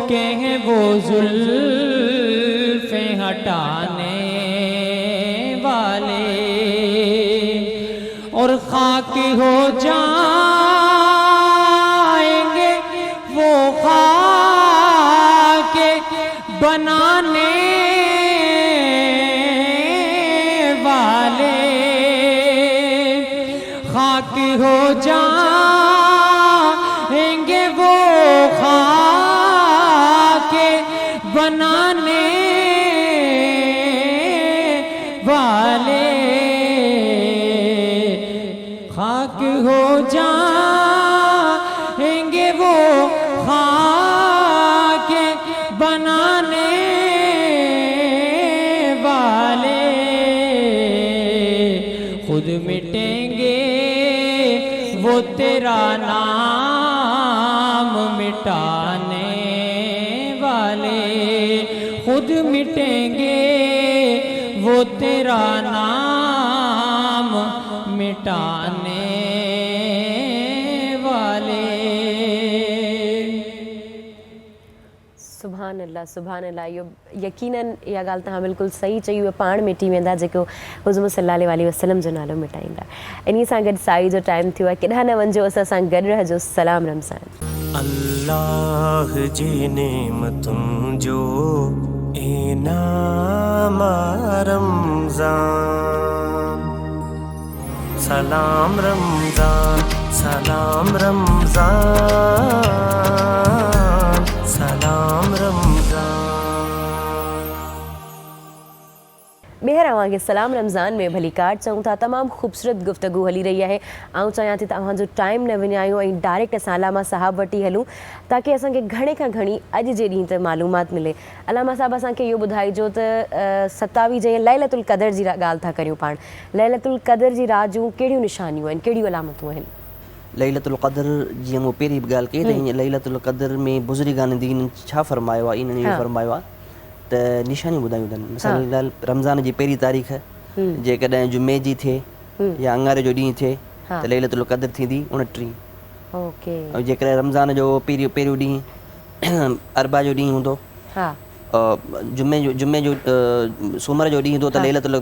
के हैं वो जुल्फ़ें हटाने वाले, और खाक हो जाएंगे वो खाक बनाने वाले, खाक हो जाएंगे वो खाक बनाने वाले, खाक हो जाएंगे वो खाक बनाने वाले, खुद मिटेंगे वो तेरा नाम मिटाने वाले, खुद मिटेंगे वो तेरा नाम मिटाने वाले। सुभान अल्लाह, सुभान अल्लाह। इहो यकीनन इहा ॻाल्हि तव्हां बिल्कुलु सही चई, उहे पाण मिटी वेंदा जेको हुज़ूर सल्लल्लाहु अलैहि वसल्लम जो नालो मिटाईंदा। इन सां गॾु साई जो टाइम थियो आहे, केॾांहुं न वञिजो, असां सां गॾु रहिजो। सलाम रमज़ान। अल्लाह जी नेमतुनि जो इनाम रमज़ान। सलाम रमज़ान, सलाम रमज़ान, सलाम रमज़ान। ॿीहर अव्हांखे सलाम रमज़ान में भली कार्ड चऊं था। तमामु ख़ूबसूरत गुफ़्तगू हली रही आहे। ऐं चाहियां थी तव्हांजो टाइम न विञायूं ऐं डायरेक्ट असां अलामा साहब वटि हलूं ताकी असांखे घणे खां घणी अॼु जे ॾींहं ते मालूमात मिले। अलामा साहब असांखे इहो ॿुधाइजो त 27 जीअं लैलतुल क़दर जी ॻाल्हि था करियूं पाण, लैलतुल क़दर जी रात जूं कहिड़ियूं निशानियूं आहिनि, कहिड़ियूं अलामतूं आहिनि? लैलतुल क़दर जीअं मूं पहिरीं बि ॻाल्हि कई त हीअं लैलतुल क़दर में बुज़ुर्गान दीन छा फरमायो आहे, इन्हनि इहो फरमायो आहे त निशानियूं ॿुधायूं अथनि। मिसाल रमज़ान जी पहिरीं तारीख़ जेकॾहिं जुमे जी थिए या अंगारे जो ॾींहुं थिए त लैलतुल क़दर थींदी 29। ओके। ऐं जेकॾहिं रमज़ान जो पहिरियों ॾींहुं अरबा जो ॾींहुं हूंदो, जुमे जो सूमर जो ॾींहुं हूंदो त लैलतुल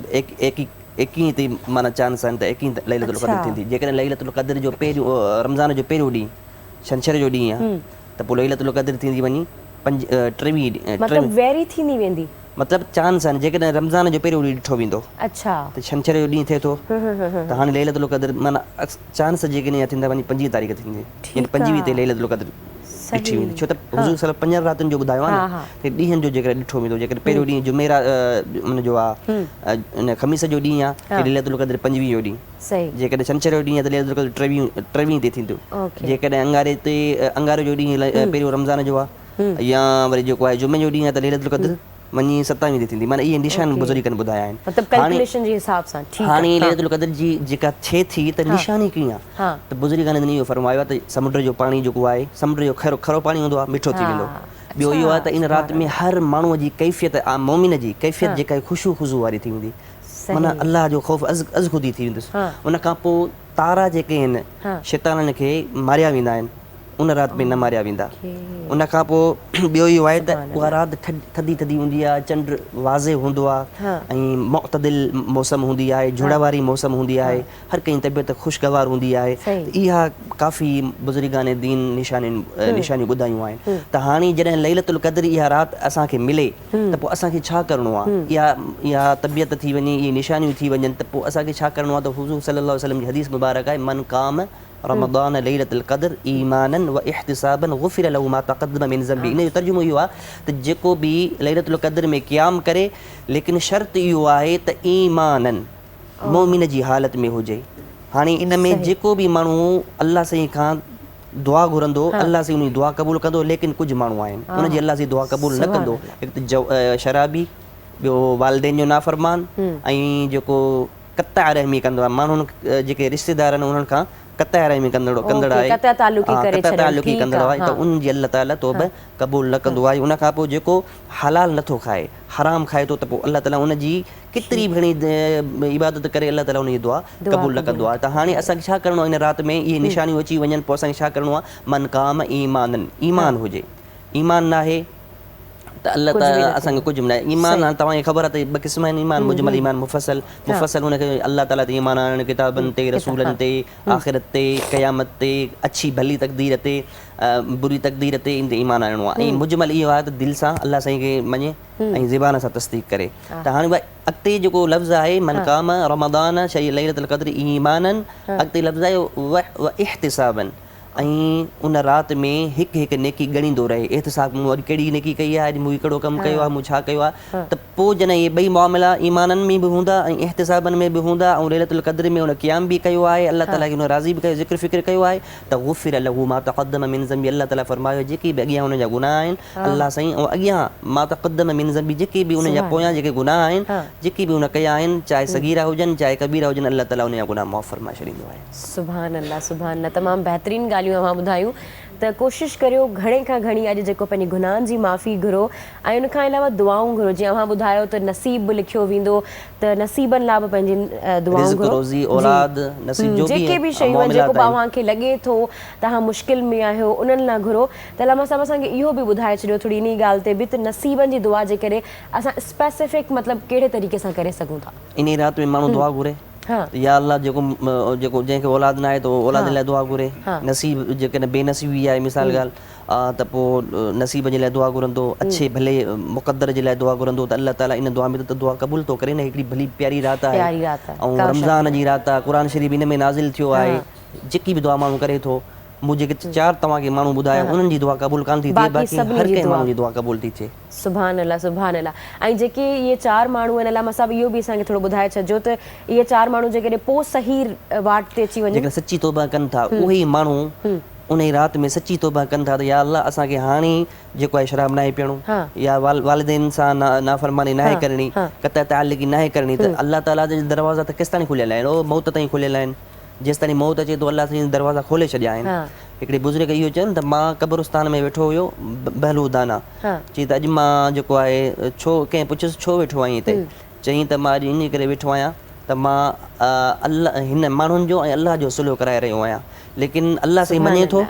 21 ते माना चांस आहिनि त 21 लैलतुल क़दर थींदी। जेकॾहिं लैलतुल क़दर जो पहिरियों रमज़ान जो पहिरियों ॾींहुं छंछर जो ॾींहुं आहे त पोइ लैलतुल क़दर थींदी वञी 23। मतलब वेरी थींदी वेंदी, मतिलबु चांस आहिनि। जेकॾहिं रमज़ान जो पहिरियों ॾींहुं ॾिठो वेंदो अच्छा त छंछर जो ॾींहुं थिए थो त हाणे लैलतुल क़दर माना चांस जेकॾहिं थींदा वञी 25 तारीख़ थींदी, यानी 25 ते लैलतुल क़दर ॾिठी वेंदी। छो त हुज़ूर सल्लल्लाहु 5 रातुनि जो ॿुधायो आहे न, त ॾींहंनि जो जेकॾहिं ॾिठो वेंदो, जेकॾहिं पहिरियों ॾींहुं जुमेरात हुनजो आहे ख़मीस जो ॾींहुं आहे त लैलतुल क़दर 25 जो ॾींहुं, जेकॾहिं छंछर जो ॾींहुं आहे त लैलतुल क़दर 23 ते थींदो। जेकॾहिं अंगारे जो ॾींहुं पहिरियों रमज़ान जो आहे या वरी जेको आहे जुमे जो ॾींहुं आहे त लैलतुल क़दर वञी 27 ते थींदी। माना इहे निशान बुज़ुर्गनि ॿुधाया आहिनि। हाणे लैलतुल क़दर जी जेका थिए थी त निशानी कीअं आहे त बुज़ुर्गनि इहो फरमायो आहे त समुंड जो पाणी जेको आहे, समुंड जो खरो पाणी हूंदो आहे, मिठो थी वेंदो। ॿियो इहो आहे त इन राति में हर माण्हूअ जी कैफ़ियत मोमिन जी कैफ़ियत जेका ख़ुशू ख़ुशू वारी थी वेंदी, माना अलाह जो ख़ौफ़ अज़ख़ुदी थी वेंदुसि। उन खां पोइ तारा जेके आहिनि शैताननि खे मारिया वेंदा आहिनि, उन राति में न मारिया वेंदा। उन खां पोइ ॿियो इहो आहे त उहा राति थधी थधी हूंदी आहे, चंड वाज़े हूंदो आहे ऐं मुअतदिल मौसम हूंदी आहे, जुड़ वारी मौसम हूंदी आहे, हर कंहिं तबियत ख़ुशगवार हूंदी आहे। इहा काफ़ी बुज़ुर्गान दीन निशानियूं ॿुधायूं आहिनि। त हाणे जॾहिं लैलतुल क़दर इहा राति असांखे मिले त पोइ असांखे छा करिणो आहे, इहा तबियत थी वञे, इहे निशानियूं थी वञनि त पोइ असांखे छा करिणो आहे। त हुज़ूर सल्लल्लाहु अलैहि वसल्लम जी हदीस मुबारक आहे, मन काम रमज़ान लैलतुल क़दर ईमानन व इहतिसाबन गुफ़िर लहु मा तक़द्दम मिन ज़ंबी। इन जो तर्जुमो इहो आहे त जेको बि लैलतुल क़दर में क़याम करे, लेकिन शर्त इहो आहे त ईमानन मोमिन जी हालत में हुजे। हाणे इन में जेको बि माण्हू अल्लाह साईं खां दुआ घुरंदो, अल्लाह साईं उन जी दुआ क़बूल कंदो, लेकिन कुझु माण्हू आहिनि उनजी अल्लाह साईं दुआ क़बूल न कंदो। हिकु त शराबी, ॿियो वालिदैन जो नाफ़रमान ऐं जेको क़ता रहमी कंदो आहे, माण्हुनि जेके रिश्तेदार आहिनि उन्हनि खां क़ता रहमी कंदड़ आहे, क़ता ताल्लुकी कंदड़ आहे, त उनजी अल्लाह ताला तौबा क़बूल न कंदो आहे। उन खां पोइ जेको हलाल नथो खाए, हराम खाए थो, त पोइ अल्लाह ताला उनजी केतिरी घणी इबादत करे अल्लाह ताला उनजी दुआ क़बूल न कंदो आहे। त हाणे असांखे छा करिणो आहे, इन राति में इहे निशानियूं अची वञनि पोइ असांखे छा करिणो आहे, मन काम ईमानन, ईमान हुजे। ईमान न आहे تو اللہ تعالیٰ اصل کچھ بنا ایمان تمہیں خبر ہے ب قسم ایمان مجمل ایمان مفصل مفصل ان کے اللہ تعالیٰ تے ایمان آنے کتابن تے رسولن تے آخرت تے قیامت تے اچھی بھلی تقدیر تے بری تقدیر تے ان تے ایمان آنو ہے مجمل یہ ہے دل سے اللہ سائیں کے منے زبان سے تصدیق کرے تو ہاں اگتے جو لفظ ہے من قام رمضان شی لیلۃ القدر ایمانا اگتے لفظ ہے و احتسابا ان رات میں ایک ایک نیکی گھڑیندو رہے احتساب مو کیڑی نیکی کئی ہے مو کڑو کم کयो ہے مو چھا کयो ہے تو پو جن یہ بئی معاملہ ایمانن میں بھی ہوندا احتسابن میں بھی ہوندا اور لیلۃ القدر میں ان قیام بھی کयो ہے اللہ تعالیٰ کی راضی بھی کयो ذکر فکر کयो ہے تو غفر له ما تقدم من ذنب اللہ تعالیٰ فرمایا جکی بھی اگیاں ان جا گناہ ہیں اللہ سائیں اور اگیاں ما تقدم من ذنب جکی بھی ان جا پویاں جے گناہ ہیں جکی بھی ان کیا ہیں چاہے صغیرہ ہوجن چاہے کبیرہ ہوجن اللہ تعالیٰ ان جا گناہ معاف فرما چھڑیندو ہے سبحان اللہ تمام بہترین ॻाल्हियूं अवां ॿुधायूं त कोशिशि करियो घणे खां घणी अॼु जेको पंहिंजे गुनाहनि जी माफ़ी घुरो ऐं उन खां अलावा दुआऊं घुरो जीअं अवां ॿुधायो त नसीब बि लिखियो वेंदो त नसीबनि लाइ बि पंहिंजी दुआऊं घुरो जेके बि शयूं आहिनि जेको बि अव्हांखे लॻे थो तव्हां मुश्किल में आहियो उन्हनि लाइ घुरो त अलामा साहिब असांखे इहो बि ॿुधाए छॾियो थोरी इन ॻाल्हि ते बि त नसीबनि जी दुआ जे करे असां स्पेसिफिक मतिलबु कहिड़े तरीक़े सां करे सघूं था इन रात में माण्हू दुआ घुरे या अल्लाह जेको जंहिंखे औलाद न आहे त औलाद लाइ दुआ घुरे नसीब जेकॾहिं बेनसीबी आहे मिसाल ॻाल्हि त पोइ नसीब जे लाइ दुआ घुरंदो अच्छे भले मुक़दर जे लाइ दुआ घुरंदो त अल्लाह ताला इन दुआ में त दुआ क़बूल थो करे न हिकिड़ी भली प्यारी राति आहे ऐं रमज़ान जी राति आहे क़ुर शरीफ़ इन में नाज़िल थियो आहे जेकी बि दुआ माण्हू करे थो मूं जेके चार तव्हांखे माण्हू ॿुधाया उन्हनि जी दुआ क़बूल कान थी थिए बाक़ी हर कंहिं माण्हू जी दुआ क़बूल थी थिए सुभान अल्लाह ऐं जेके इहे चार माण्हू आहिनि अलामा साहिब इहो बि असांखे थोरो ॿुधाए छॾिजो त इहे चार माण्हू जेकॾहिं पोइ सही वाट ते अची वञे जेकॾहिं सची तौबा कनि था उहे ई माण्हू उन ई राति में सची तौबा कनि था त या अल्लाह असांखे हाणे जेको आहे शराब नाहे पीअणो या वालिदैन सां नाफ़रमानी नाहे करणी क़तअ ताल्लुक़ी नाहे करणी त अल्लाह ताला जा दरवाज़ा त केसिताईं खुलियल आहिनि ओ मौत ताईं खुलियल आहिनि जेसिताईं मौत अचे थो अल्लाह साईं दरवाज़ा खोले छॾिया आहिनि हिकिड़े बुज़ुर्ग इहो चवनि त मां क़ब्रिस्तान में वेठो हुयो बहलूदाना चई त अॼु मां जेको आहे छो कंहिं पुछियुसि छो वेठो आहीं हिते चई त मां अॼु इन करे वेठो आहियां त मां अल्लाह हिन माण्हुनि जो ऐं अल्लाह जो सुलह कराए रहियो आहियां लेकिन अल्लाह साईं मञे थो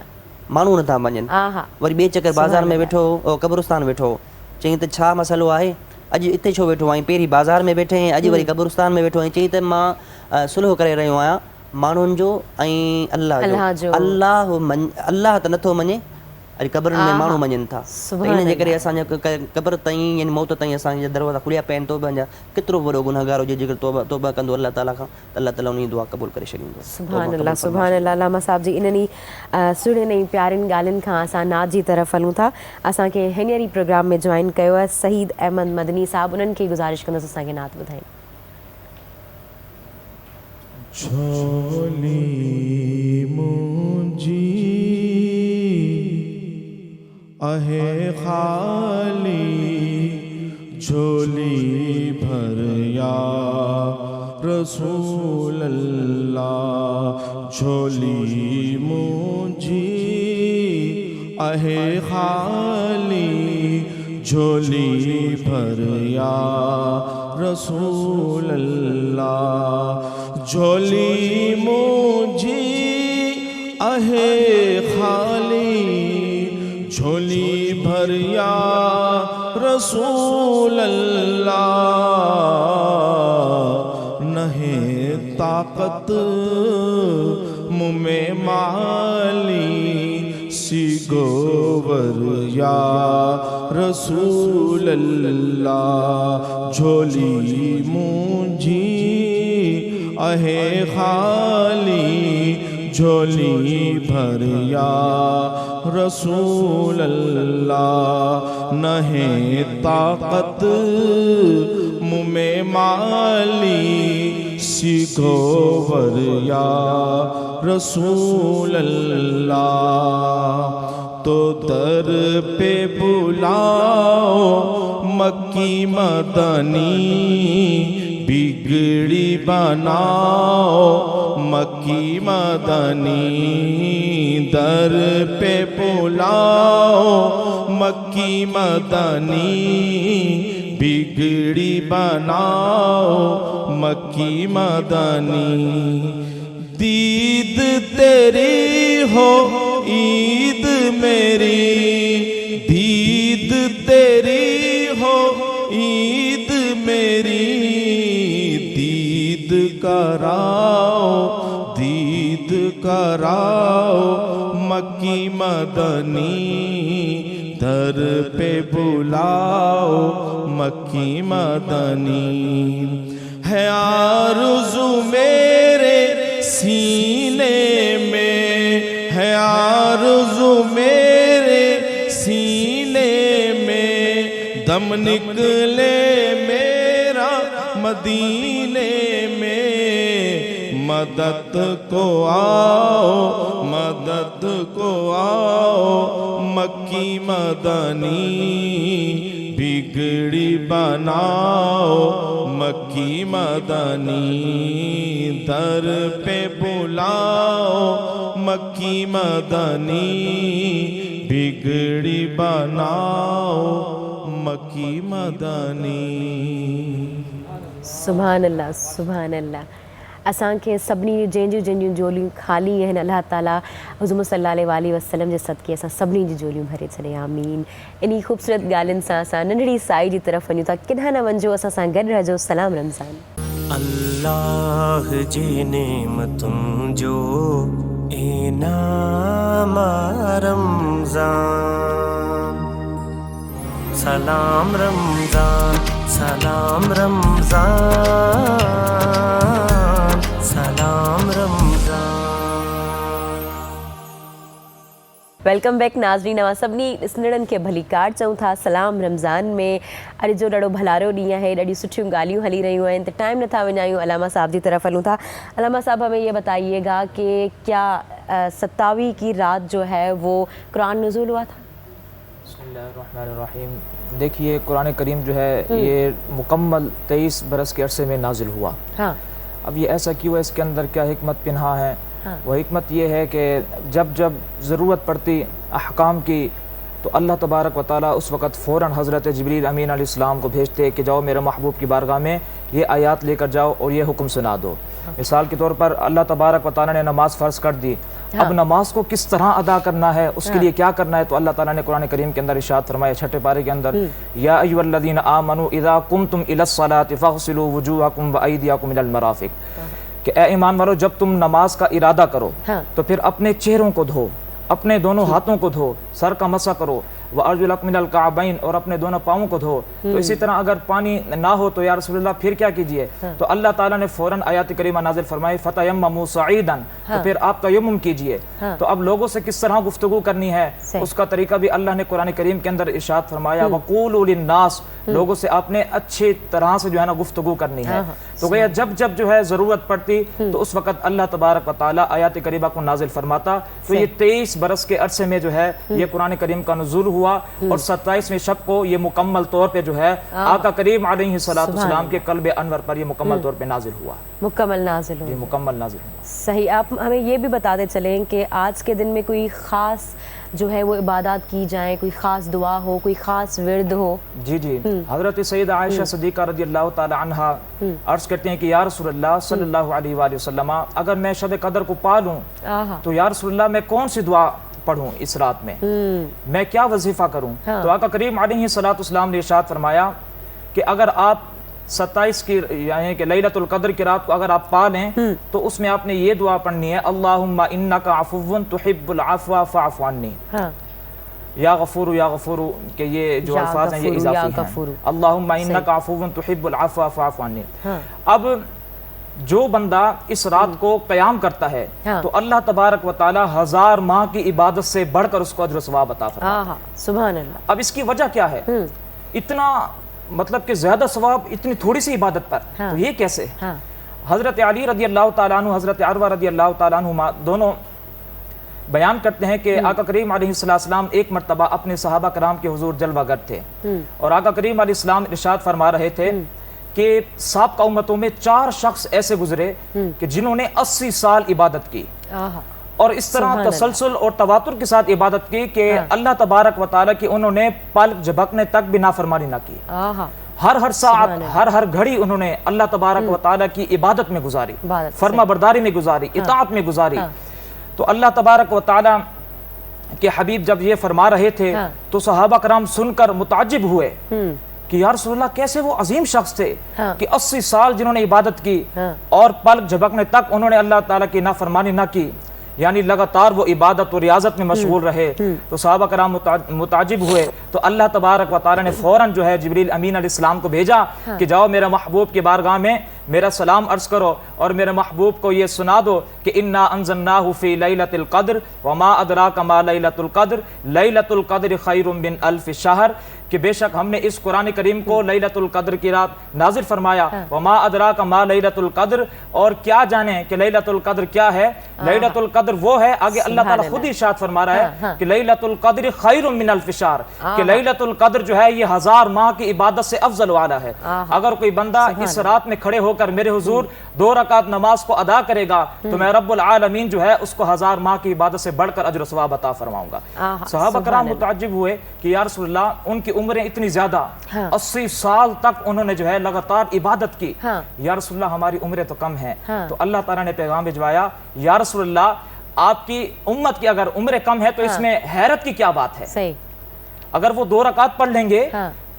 माण्हू नथा मञनि वरी ॿिए चकर बाज़ार में वेठो क़ब्रिस्तान वेठो चई त छा मसइलो आहे अॼु हिते छो वेठो आहीं पहिरीं बाज़ार में वेठे अॼु वरी क़ब्रिस्तान में वेठो आहीं चई त मां सुलह करे रहियो आहियां माण्हुनि जो ऐं अल्लाह जो अल्लाह त नथो मञे अॼु क़ब्रनि में माण्हू मञनि था इन जे करे असांजा क़ब्र ताईं यानी मौत ताईं असांजा दरवाज़ा खुलिया पिया आहिनि तौबा जा केतिरो वॾो गुनहगार हुजे जेकर तौबा कंदो अल्लाह ताला खां त अल्लाह ताला उन दुआ क़बूल करे छॾींदो सुभान अल्लाह अलामा साहिब जी इन्हनि सुहिणनि ऐं प्यारनि ॻाल्हियुनि खां असां नात जी तरफ़ हलूं था असांखे हींअर ई प्रोग्राम में जॉइन कयो आहे सईद अहमद मदनी साहिब उन्हनि खे गुज़ारिश कंदसि असांखे नात ॿुधाइनि झोली मुंजी आहे खाली झोली भरिया रसूल अल्लाह झोली मुंजी आहे खाली झोली भरिया रसूल अल्लाह झोली मुंजी आहे खाली झोली भरिया रसूल अल्लाह नहे ताकत मुँह में माली सी गोवर या रसूल अल्लाह झोली मुंजी आहे खाली झोली भरिया रसूल अल्लाह नहे ताकत मुँह में माली सी गोवरिया रसूल अल्लाह तो दर पे बुलाओ मक्की मदनी बिगड़ी बनाओ मक्की मदनी दर पे बुलाओ मक्की मदनी बिगड़ी बनाओ मक्की मदनी दीद तेरी हो ईद मेरी दीद तेरी عید میری دید کراؤ دید کراؤ مکی مدنی در پہ بلاؤ مکی مدنی ہے آرزو میرے سینے میں ہے آرزو میرے سینے میں دم نکلے میرا مدینے میں مدد کو آؤ مدد کو آؤ مکی مدنی بگڑی بناؤ مکی مدنی در پہ بلاؤ مکی مدنی بگڑی بناؤ مکی مدنی. سبحان اللہ سبحان اللہ. असांखे सभिनी जंहिंजियूं झोलियूं ख़ाली आहिनि अलाह ताला हुज़ूर सल्लल्लाहु अलैहि वसल्लम जे सदके असां सभिनी जी झोलियूं भरे छॾे आमीन. इन ख़ूबसूरत ॻाल्हियुनि सां असां नंढड़ी साई जी तरफ़ वञूं था. किथां न वञिजो, असां सां गॾु रहजो. सलाम रमज़ान. अल्लाह जी नेमतुनि जो इनाम रमज़ान. सलाम रमज़ान सलाम रमज़ान सलाम रमज़ान. वेलकम बैक नाज़रीन. अवां सभिनी ॾिसंदड़नि खे भली कार चऊं था. सलाम रमज़ान में अॼु जो ॾाढो भलारो ॾींहुं आहे. ॾाढियूं सुठियूं ॻाल्हियूं हली रहियूं आहिनि. त टाइम नथा विञायूं, अलामा साहब जी तरफ़ हलूं था. अलामा साहब हमें ये बताइएगा कि क्या 27 की रात जो है वो कुरान नुज़ूल हुआ था? बिस्मिल्लाहिर्रहमानिर्रहीम. देखिए कुरान करीम जो है ये मुकम्मल 23 बरस के अरसे में नाजिल हुआ. हाँ. अब ये ऐसा क्यों है, इसके अंदर क्या हिकमत पिन्हा है? हाँ. वो हिकमत ये है कि जब जब ज़रूरत पड़ती अहकाम की तो अल्लाह तबारक व ताला उस वक़्त फ़ौरन हज़रत जिब्रील अमीन अलैहिस्सलाम को भेजते कि जाओ मेरे महबूब की बारगाह में ये आयात लेकर जाओ और ये हुक्म सुना दो. मिसाल के तौर पर अल्लाह तबारक व ताला ने नमाज़ फ़र्ज़ कर दी. अब नमाज को किस तरह अदा करना है, उसके लिए क्या करना है, तो अल्लाह ताला ने कुरान करीम के अंदर इरशाद फरमाया 6 पारे के अंदर, या अय्युहल्लज़ीना आमनू इज़ा कुमतुम इलस्सलाति फ़ग़सिलू वुजूहकुम व अयदियकुम इलल मराफ़िक़. कि ए ईमान वालों, जब तुम नमाज का इरादा करो तो फिर अपने चेहरों को धो, अपने दोनों हाथों को धो, सर का मसा करो, व अर्जुलकुम मिनल काबैन, और अपने दोनों पाँवों को धो. तो इसी तरह अगर पानी ना हो तो या रसूलल्लाह फिर क्या कीजिए? तो अल्लाह ताला ने फ़ौरन आयत करीमा नाज़िल फरमाई फ़तयम्ममू सईदन, तो फिर आप तयम्मुम कीजिए. तो अब लोगों से किस तरह गुफ्तगू करनी है उसका तरीका भी अल्लाह ने कुरान करीम के अंदर इरशाद फरमाया, वक़ूलू लिन्नास, लोगों से आपने अच्छी तरह से जो है ना गुफ्तगू करनी है. तो गया जब जब जो है ज़रूरत पड़ती तो उस वक़्त अल्लाह तबारक व ताला आयत करीमा को नाज़िल फरमाता. तो ये 23 बरस के अरसे में जो है ये कुरान करीम का नुज़ूल हुआ और 27वें शब को ये मुकम्मल तौर पे जो है आका करीम अलैहिस्सलाम के क़ल्ब अनवर पर ये मुकम्मल तौर पे नाजिल हुआ. मुकम्मल नाजिल हुआ. ये मुकम्मल नाजिल हुआ. सही. आप हमें ये भी बताते चलें कि आज के दिन में कोई ख़ास जो है वो इबादत की जाए, कोई ख़ास दुआ हो, कोई ख़ास विर्द हो? जी जी. हज़रत सैयदा आयशा सिद्दीक़ा रज़ियल्लाहु ताला अन्हा अर्ज़ करते हैं कि या रसूलल्लाह सल्लल्लाहु अलैहि वसल्लम, अगर मैं शब कदर को पा लूँ तो या रसूलल्लाह मैं कौन सी दुआ पढ़ूं इस रात में, मैं क्या वजीफा करूं? तो आका करीम अलैहिस्सलाम ने इरशाद फरमाया कि अगर आप 27 की यानी कि लैलतुल कद्र की रात को अगर आप पा लें तो उसमें आपने ये दुआ पढ़नी है, अल्लाहुम्मा इन्नका अफ़ुव्वुन तुहिब्बुल अफ़्व फ़अफ़ु अन्नी. या गफूरू के ये जो अल्फाज हैं ये इज़ाफ़ी हैं. अल्लाहुम्मा इन्नका अफ़ुव्वुन तुहिब्बुल अफ़्व फ़अफ़ु अन्नी. अब जो बंदा इस रात को क़याम करता है तो अल्लाह तबारक व ताला 1000 माह की इबादत से बढ़कर उसको अज्र सवाब अता फरमाता है. सुभान अल्लाह. अब इसकी वजह क्या है? इतना मतलब कि ज़्यादा सवाब इतनी थोड़ी सी इबादत पर, तो ये कैसे? हज़रत अली रज़ियल्लाहु ताला अन्हु, हज़रत अरवा रज़ियल्लाहु ताला अन्हुमा दोनों बयान करते हैं कि आका करीम अलैहिस्सलाम एक मरतबा अपने सहाबा कराम के हुजूर जलवागर थे और आका करीम अलैहिस्सलाम इरशाद फरमा रहे थे कि साबिक़ा उम्मतों में 4 शख्स ऐसे गुजरे कि जिन्होंने 80 साल इबादत की और इस तरह तसलसल और तवातुर के साथ इबादत की कि अल्लाह तबारक व ताला की उन्होंने पलक झपकने तक भी नाफरमानी ना की. हर सात हर घड़ी उन्होंने अल्लाह तबारक व ताला की इबादत में गुजारी, फर्मा बरदारी में गुजारी, इताअत में गुजारी. तो अल्लाह तबारक व ताला के हबीब जब ये फरमा रहे थे तो सहाबा कराम सुनकर मुताजिब हुए کہ یا رسول اللہ کیسے وہ عظیم شخص تھے ہاں۔ کہ 80 سال جنہوں نے عبادت کی ہاں۔ اور پلک جھپکنے تک انہوں نے اللہ تعالیٰ کی نافرمانی نہ کی، یعنی لگاتار وہ عبادت و ریاضت میں مشغول رہے. تو صحابہ کرام متعجب ہوئے تو اللہ تبارک و تعالیٰ نے فوراً جو ہے جبریل امین علیہ السلام کو بھیجا کہ جاؤ میرے محبوب کی بارگاہ میں میرا سلام عرض کرو اور میرے محبوب کو یہ سنا دو کہ انا انزلناہ فی لیلۃ القدر وما ادراک ما لیلۃ القدر لیلۃ القدر خیر من الف شہر، کہ بے شک ہم نے اس قرآن کریم کو لیلۃ القدر کی رات نازل فرمایا. وما ادراک ما لیلۃ القدر، اور کیا جانیں کہ لیلۃ القدر کیا ہے. لیلۃ القدر وہ ہے، آگے اللہ تعالیٰ خود ارشاد فرما رہا ہے کہ لیلۃ القدر خیر من الف شہر، کہ لیلۃ القدر جو ہے یہ 1000 ماہ کی عبادت سے افضل و اعلیٰ ہے. اگر کوئی بندہ اس رات میں کھڑے ہو کر میرے حضور 2 رکعت نماز کو ادا کرے گا تو میں رب العالمین جو ہے اس کو 1000 ماہ کی عبادت سے بڑھ کر اجر و ثواب عطا فرماؤں گا. صحابہ کرام متعجب ہوئے کہ یا رسول اللہ ان کی عمریں اتنی زیادہ 80 سال تک انہوں نے جو ہے لگاتار عبادت کی. یا رسول اللہ ہماری عمریں تو کم ہیں. تو اللہ تعالیٰ نے پیغام بھجوایا یا رسول اللہ آپ کی امت کی اگر عمریں کم ہے تو اس میں حیرت کی کیا بات ہے. اگر وہ 2 رکعت پڑھ لیں گے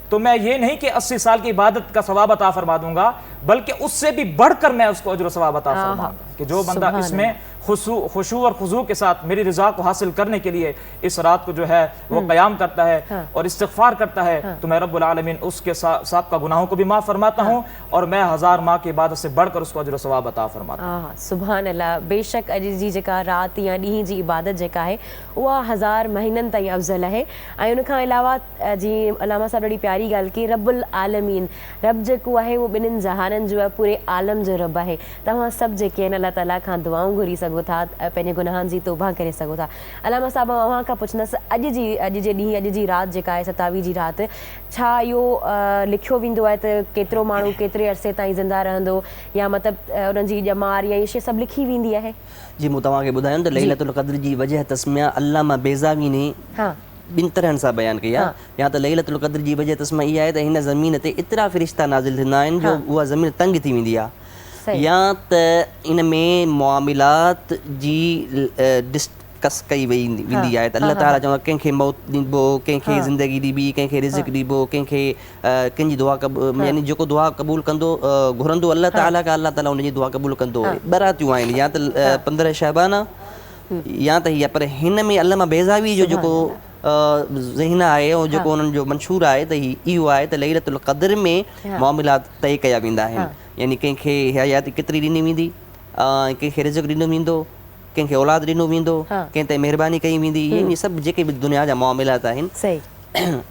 تو میں یہ نہیں کہ 80 سال کی عبادت کا ثواب عطا فرما دوں گا بلکہ اس سے بھی بڑھ کر میں اس کو اجر و ثواب عطا فرماؤں گا. کہ جو بندہ اس میں خشوع اور خضوع کے ساتھ میری رضا کو حاصل کرنے کے لیے اس رات کو جو ہے وہ قیام کرتا ہے اور استغفار کرتا ہے تو میں رب العالمین اس کے سابقہ گناہوں کو بھی معاف فرماتا ہوں اور میں 1000 ماہ کی عبادت سے بڑھ کر اس کو اجر و ثواب عطا فرماتا ہوں. سبحان اللہ. بے شک اج جی जेका रात या ॾींहं जी इबादत जेका आहे उहा 1000 महीननि ताईं अफ़ज़ल आहे. ऐं उन खां अलावा जीअं अलामा साहिब ॾाढी प्यारी ॻाल्हि की रब्बुल आलमीन, रब जेको आहे उहो ॿिन्हिनि जहाननि जो आहे, पूरे आलम जो रब आहे. तव्हां सभु जेके आहिनि अलाह ताला खां दुआऊं घुरी सघो था, पंहिंजे गुनाहनि जी तौबा करे सघो था. अलामा साहिब अव्हां खां पुछंदसि अॼु जे ॾींहुं अॼु जी राति जेका आहे 27 जी राति, छा इहो लिखियो वेंदो आहे त केतिरो माण्हू केतिरे अरसे ताईं ज़िंदा रहंदो या मतिलबु उन्हनि जी ॼमार या इहे शइ सभु लिखी वेंदी आहे. जी मूं तव्हांखे ॿुधायो त लैलतुल क़द्र जी वजह तस्मिया अल्लामा बेज़ावी ने ॿिनि तरहनि सां बयानु कई आहे. या त लैलतुल क़द्र जी वजह तस्मिया इहा आहे त हिन ज़मीन ते एतिरा फ़रिश्ता नाज़िल थींदा आहिनि जो उहा ज़मीन तंग थी वेंदी आहे. या त इन में मुआमिलात जी डिस्कस कई वेंदी आहे त अल्लाह ताला चवंदो आहे कंहिंखे मौत ॾिबो, कंहिंखे ज़िंदगी ॾिबी, कंहिंखे रिज़्क़ ॾिबो, कंहिंखे कंहिंजी दुआ यानी जेको दुआ क़बूल कंदो घुरंदो अल्लाह ताला खां अल्लाह ताला उनजी दुआ क़बूल कंदो. बरातियूं आहिनि या त 15 शहबान या त हीअ, पर हिन में अल्लामा बेज़ावी जो जेको ज़हन आहे ऐं जेको उन्हनि जो मंशूर आहे त इहो आहे त लैलतुल क़द्र में मामलात तय कया वेंदा आहिनि. यानी कंहिंखे हयाती केतिरी ॾिनी वेंदी, कंहिंखे रिज़्क़ ॾिनो वेंदो, कंहिंखे औलाद ॾिनो वेंदो, कंहिं ते महिरबानी कई वेंदी. इहे सभु जेके बि दुनिया जा मामलात आहिनि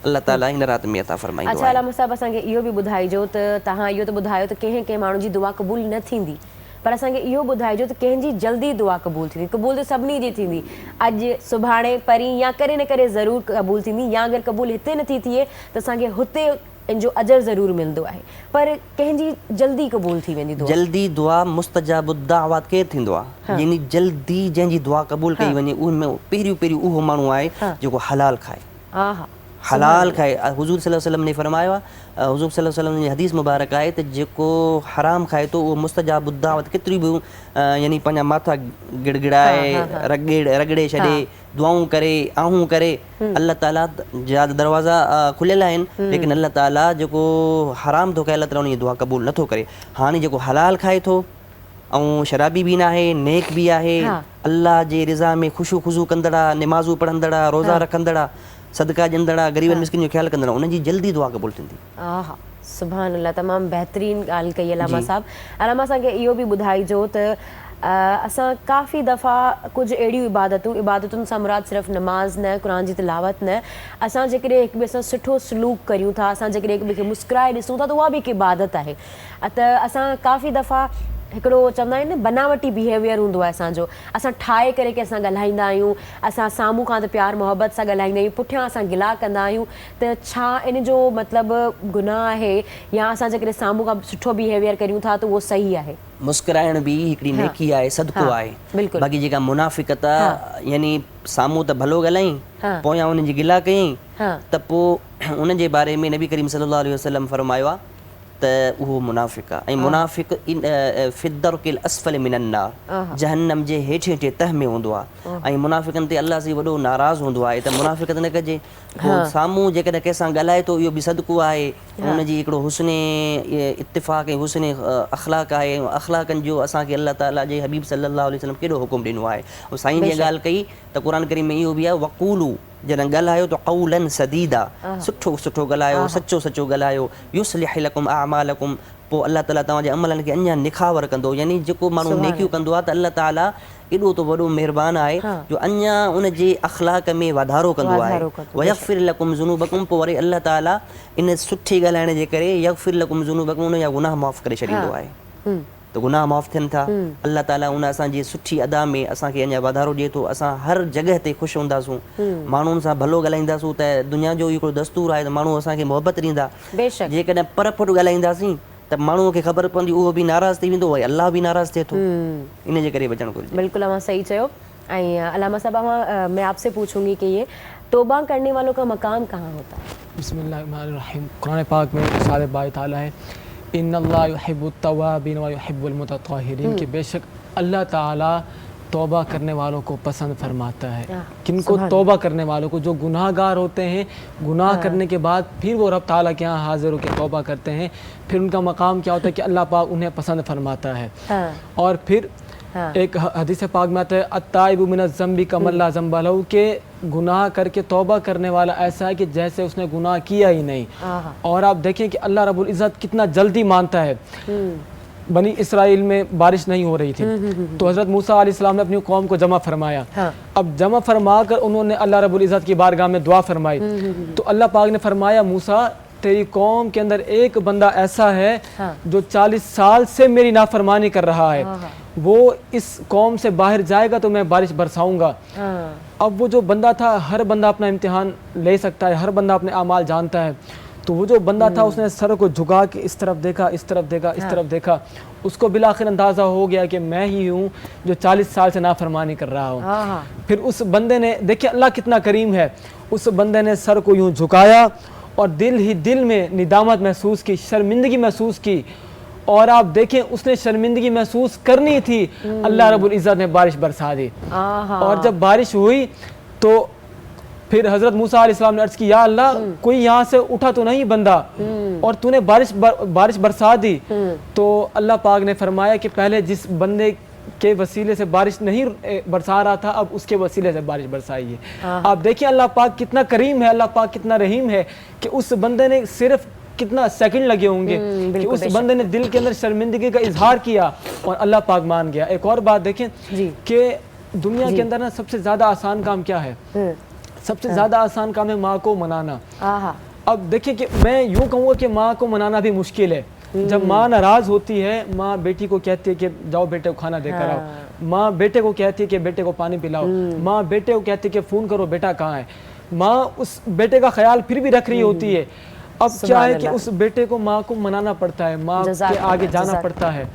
अल्लाह ताला हिन राति में अता फरमाईंदो आहे. अच्छा अलामा साहिब असांखे इहो बि ॿुधाइजो त तव्हां इहो त ॿुधायो त कंहिं माण्हू जी दुआ क़बूल न थींदी, पर असांखे इहो ॿुधाइजो त कंहिंजी जल्दी दुआ क़बूल थींदी. क़बूल त सभिनी जी थींदी, अॼु सुभाणे परीं या करे न करे ज़रूरु क़बूल थींदी. या अगरि क़बूल हिते नथी थिए त असांखे हुते इन जो अजर ज़रूरु मिलंदो आहे, पर कंहिंजी जल्दी क़बूल थी वेंदी दुआ. जल्दी दुआ मुस्तजाबुद दाअवात केरु थींदो आहे, यानी जल्दी जंहिंजी दुआ क़बूल कई वञे उन में पहिरियों उहो माण्हू आहे जेको हलाल खाए. हलाल खाए. हुज़ूर सल्लल्लाहु अलैहि वसल्लम ने फरमायो आहे, हुज़ूर सल्लल्लाहु अलैहि वसल्लम जी हदीस मुबारक आहे त जेको हराम खाए थो उहो मुस्तजाबुद दाअवत केतिरी बि यानी पंहिंजा माथा गिड़गिड़ाए रगड़े छॾे दुआऊं करे आहूं करे अल्लाह ताला जा दरवाज़ा खुलियल आहिनि, लेकिन अल्लाह ताला जेको हराम थो कए अल्लाह ताला उनजी दुआ क़बूल नथो करे. हाणे जेको हलाल खाए थो ऐं शराबी बि न आहे, नेक बि आहे, अल्लाह जे रिज़ा में ख़ुशू ख़ुज़ू कंदड़ आहे, निमाज़ूं पढ़ंदड़ आहे, रोज़ा रखंदड़ आहे, सदका ॾींदड़ आहे, ग़रीबनि मिस्किन जो ख़्यालु कंदड़ आहे, उनजी जल्दी दुआ क़बूल थींदी. सुभान अल्लाह. तमामु बहितरीनु ॻाल्हि कई अलामा साहिब. अलामा असांखे इहो बि ॿुधाइजो त असां काफ़ी दफ़ा कुझु अहिड़ियूं इबादतुनि सां मुराद सिर्फ़ु नमाज़ न, क़ुरान जी तिलावत न, असां जेकॾहिं हिक ॿिए सां सुठो सलूक करियूं था, असां जेकॾहिं हिक ॿिए खे मुस्कुराए ॾिसूं था त उहा बि हिकु इबादत आहे. त असां काफ़ी दफ़ा हिकिड़ो चवंदा आहिनि न बनावटी बिहेवियर हूंदो आहे असांजो. असां ठाहे करे की असां ॻाल्हाईंदा आहियूं, असां साम्हूं खां त प्यार मोहबत सां ॻाल्हाईंदा आहियूं, पुठियां असां गिला कंदा आहियूं. त छा इन जो मतिलबु गुनाह आहे या असां जेकॾहिं साम्हूं खां सुठो बिहेवियर करियूं था त उहो सही आहे. मुस्कुराइण बि हिकिड़ी नेकी आहे, सदको आहे. बाक़ी जेका मुनाफ़िक़त आहे यानी साम्हूं त भलो ॻाल्हाई पोयां उनजी गिला कयईं त पोइ उनजे बारे में नबी करीम सल्लल्लाहु अलैहि वसल्लम फरमायो आहे त उहो मुनाफ़िक़ आहे। ऐं मुनाफ़िक़ फिद्दरकिल अस्फल मिनन नार, जहन्नम जे हेठि हेठि तह में हूंदो आहे। ऐं मुनाफ़िक़नि ते अलाह से वॾो नाराज़ हूंदो आहे। त मुनाफ़िक़त न कजे। साम्हूं जेकॾहिं कंहिंसां ॻाल्हाए थो इहो बि सदको आहे, हुनजी हिकिड़ो हुस्न इत्तिफ़ाक़ ऐं हुस्न अख़लाक़ आहे। अख़लाक़नि जो असांखे अलाह ताला जे हबीब सल्लल्लाहु अलैहि वसल्लम केॾो हुकुम ॾिनो आहे। ऐं साईं जी ॻाल्हि कई त क़ुरान करीम में इहो बि आहे, वक़ूलू जॾहिं ॻाल्हायो त क़ौलन सदीदा, सुठो सुठो ॻाल्हायो, सचो सचो ॻाल्हायो। युस्लिह लकुम अअमालकुम, पोइ अलाह ताला तव्हांजे अमलनि खे अञा निखावर कंदो। यानी जेको माण्हू नेकियूं कंदो आहे त अलाह ताला एॾो त वॾो महिरबान आहे जो अञा उन जे अख़लाक़ में वाधारो कंदो आहे। वयग़फिर लकुम ज़ुनूबकुम, पोइ वरी अलाह ताला इन सुठी ॻाल्हाइण जे करे यग़फिर लकुम ज़ुनूबकुम, उन जा गुनाह माफ़ करे छॾींदो आहे। त गुनाह माफ़ थियनि था। अलाह ताला उन असांजी सुठी अदा में असांखे अञा वाधारो ॾिए थो। असां हर जॻह ते ख़ुशि हूंदासूं, माण्हुनि सां भलो ॻाल्हाईंदासूं त दुनिया जो हिकिड़ो दस्तूर आहे त माण्हू असांखे मोहबत ॾींदा। जेकॾहिं पर फुट ॻाल्हाईंदासीं त माण्हूअ खे ख़बर पवंदी, उहो बि नाराज़ थी वेंदो, वरी अलाह बि नाराज़ थिए थो। इन जे करे बचणु घुरिजे। बिल्कुल अवां सही चयो। ऐं अलामा साहब, मैं आपसे पूछूंगी कि ये तौबा करने वालों का मकाम कहाँ होता है? बिस्मिल्लाहिर्रहमानिर्रहीम। कुरान पाक में इरशाद बारी ताला है, इन्नल्लाह युहिब्बुत तव्वाबीन व युहिब्बुल मुतत्तहिरीन, कि बेशक अल्लाह ताला तौबा करने वालों को पसंद फरमाता है। किनको? तौबा करने वालों को, जो गुनाहगार होते हैं, गुनाह करने के बाद फिर वो रब ताला के यहाँ हाजिर होकर तौबा करते हैं, फिर उनका मकाम क्या होता है कि अल्लाह पाक उन्हें पसंद फरमाता है। और फिर एक हदीस पाक में आता है, अत्ताइबु मिनज़ ज़म्बि कमन ला ज़म्ब लहू, के गुनाह करके तौबा करने वाला ऐसा है कि जैसे उसने गुनाह किया ही नहीं। और आप देखें कि अल्लाह रब्बुल इज़्ज़त कितना जल्दी मानता है। बनी इसराइल में बारिश नहीं हो रही थी, तो हज़रत मूसा अलैहिस्सलाम ने अपनी कौम को जमा फरमाया। अब जमा फरमा कर उन्होंने अल्लाह रब्बुल इज़्ज़त की बारगाह में दुआ फरमाई, तो अल्लाह पाक ने फरमाया, मूसा तेरी कौम के अंदर एक बंदा ऐसा है जो 40 साल से मेरी नाफरमानी कर रहा है, वो इस कौम से बाहर जाएगा तो मैं बारिश बरसाऊंगा। अब वो जो बंदा था, हर बंदा अपना इम्तिहान ले सकता है, हर बंदा अपने अमाल जानता है। तो वो जो बंदा था उसने सर को झुका के इस तरफ देखा, इस तरफ देखा, इस तरफ देखा। उसको बिलाखिर अंदाज़ा हो गया कि मैं ही हूँ जो 40 साल से नाफरमानी कर रहा हूँ। फिर उस बंदे ने, देखिए अल्लाह कितना करीम है, उस बंदे ने सर को यूँ झुकाया और दिल ही दिल में निदामत महसूस की, शर्मिंदगी महसूस की। और आप देखें उसने शर्मिंदगी महसूस करनी थी, अल्लाह रब्बुल इज़्ज़त ने बारिश बरसा दी। और जब बारिश हुई तो फिर हज़रत मूसा अलैहिस्सलाम ने अर्ज़ की, या अल्लाह, कोई यहाँ से उठा तो नहीं बंदा और तूने बारिश बरसा दी। तो अल्लाह पाक ने फरमाया कि पहले जिस बंदे के वसीले से बारिश नहीं बरसा रहा था, अब उसके वसीले से बारिश बरसाई है। आप देखिए अल्लाह पाक कितना करीम है, अल्लाह पाक कितना रहीम है कि उस बंदे ने सिर्फ कितना सेकंड लगे होंगे कि उस बंदे ने दिल के अंदर शर्मिंदगी का इजहार किया और अल्लाह पाक मान गया। एक और बात देखें कि दुनिया के अंदर ना सबसे ज़्यादा आसान काम क्या है? सबसे ज़्यादा आसान काम है माँ को मनाना। अब देखिए कि मैं यूँ कहूँगा कि माँ को मनाना भी मुश्किल है। जब माँ नाराज़ होती है, माँ बेटी को कहती है कि जाओ बेटे को खाना देकर आओ, माँ बेटे को कहती है कि बेटे को पानी पिलाओ, माँ बेटे को कहती है कि फ़ोन करो बेटा कहाँ है। माँ उस बेटे का ख्याल फिर भी रख रही होती है। अब क्या है कि उस बेटे को माँ को मनाना पड़ता है, माँ के आगे जाना पड़ता है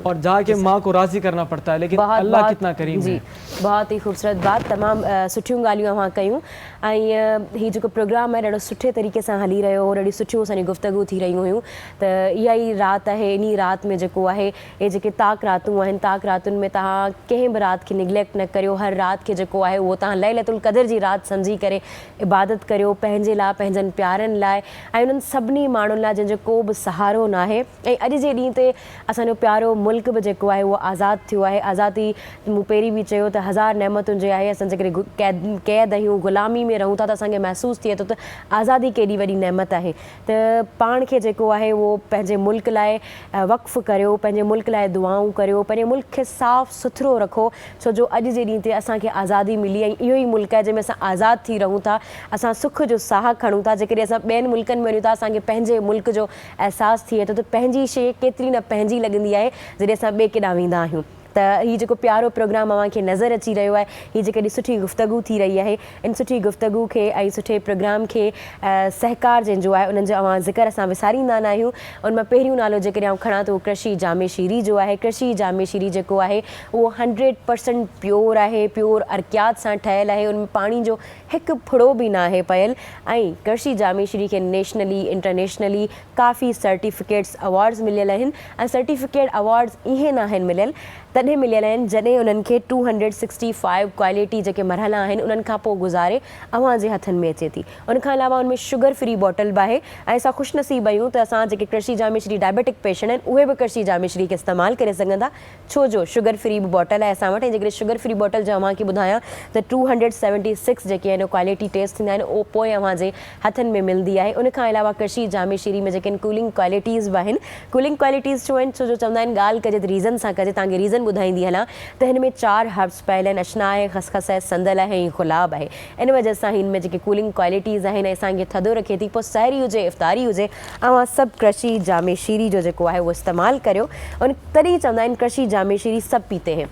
और जाके माँ को राज़ी करना पड़ता है। लेकिन अल्लाह कितना करीम है। बहुत ही ख़ूबसूरत बात, तमाम सुठियूं ॻाल्हियूं अवां कयूं। ऐं हीउ जेको प्रोग्राम आहे ॾाढो सुठे तरीक़े सां हली रहियो हो, ॾाढी सुठियूं असांजी गुफ़्तगू थी रहियूं हुयूं। त इहा ई राति आहे, इन राति में जेको आहे इहे जेके ताक़ रातूं आहिनि, ताक़ रातुनि में तव्हां कंहिं बि राति खे निगलेक्ट न करियो। हर राति खे जेको आहे उहो तव्हां लैलतुल क़द्र जी राति सम्झी करे इबादत करियो, पंहिंजे लाइ, पंहिंजनि प्यारनि लाइ ऐं उन्हनि सभिनी माण्हुनि लाइ जंहिंजो को बि सहारो न आहे। ऐं अॼु जे ॾींहं ते असांजो प्यारो मुल्क बि जेको आहे उहो आज़ादु थियो आहे। आज़ादी मूं पहिरीं बि चयो त हज़ार नेमतुनि जे आहे, असां जेकॾहिं क़ैद आहियूं, ग़ुलामी में रहूं था, त असांखे महसूसु थिए थो त आज़ादी केॾी वॾी नेमत आहे। त पाण खे जेको आहे उहो पंहिंजे मुल्क लाइ वक़्फ़ु करियो, पंहिंजे मुल्क लाइ दुआऊं करियो, पंहिंजे मुल्क खे साफ़ु सुथिरो रखो। छो जो अॼु जे ॾींहं ते असांखे आज़ादी मिली ऐं इहो ई मुल्क आहे जंहिंमें असां आज़ादु थी रहूं था, असां सुख जो साह खणूं था। जेकॾहिं असां ॿियनि मुल्कनि में वञूं था, असांखे पंहिंजे मुल्क जो अहसासु थिए थो त पंहिंजी शइ केतिरी न पंहिंजी लॻंदी आहे जॾहिं असां ॿिए केॾांहुं वेंदा आहियूं। त हीउ जेको प्यारो प्रोग्राम अव्हांखे नज़र अची रहियो आहे, हीअ जेकॾहिं सुठी गुफ़्तगू थी रही आहे, इन सुठी गुफ़्तगू खे ऐं सुठे प्रोग्राम खे सहकार जंहिंजो आहे उन्हनि जो अवां ज़िक्र असां विसारींदा न आहियूं। उन मां पहिरियों नालो जेकॾहिं आउं खणां त उहो कृषि जामे शीरी जो आहे। कृषि जामे शीरी जेको आहे उहो 100% प्योर आहे, प्योर अर्कियात सां ठहियलु आहे, उनमें पाणी जो हिकु फुड़ो बि न आहे पयल। ऐं कृषि जामे शीरी खे नेशनली इंटरनेशनली काफ़ी सर्टिफिकेट्स अवॉर्ड्स मिलियल आहिनि ऐं सर्टिफिकेट अवॉर्ड्स इहे न आहिनि मिलियल, तॾहिं मिलियल आहिनि जॾहिं उन्हनि खे 265 क्वालिटी जेके मरहला आहिनि उन्हनि खां पोइ गुज़ारे अव्हां जे हथनि में अचे थी। उनखां अलावा उनमें शुगर फ्री बॉटल बि आहे ऐं असां ख़ुशनसीब आहियूं त असां जेके कृषि जामे शीरी डायबिटिक पेशेंट आहिनि उहे बि कृषि जामे शीरी खे इस्तेमालु करे सघंदा, छो जो शुगर फ्री बि बॉटल आहे असां वटि। ऐं जेकॾहिं शुगर फ्री बॉटल जो अव्हांखे ॿुधायां त 276 जेके आहिनि क्वालिटी टेस्ट थींदा आहिनि उहो पोइ अव्हां जे हथनि में मिलंदी आहे। उनखां अलावा कृषि जामे शीरी में जेके कूलिंग क्वालिटीज़ बि आहिनि, कूलिंग क्वालिटीज़ छो आहिनि, छो जो चवंदा आहिनि ॻाल्हि कजे त रीज़न सां कजे। तव्हांखे रीज़न ॿुधाईंदी हलां त हिन में 4 हर्ब्स पयल आहिनि, अशना आहे, खसखस आहे, संदल आहे ऐं गुलाब आहे। इन वजह सां हिन में जेके कूलिंग क्वालिटीज़ आहिनि ऐं असांखे थधो रखे थी, पोइ सहरी हुजे इफ़्तारी हुजे, अव्हां सभु कृषि जामे शीरी जो जेको आहे उहो इस्तेमालु करियो। उन तॾहिं चवंदा आहिनि कृषि जामे शीरी सब पीते हैं।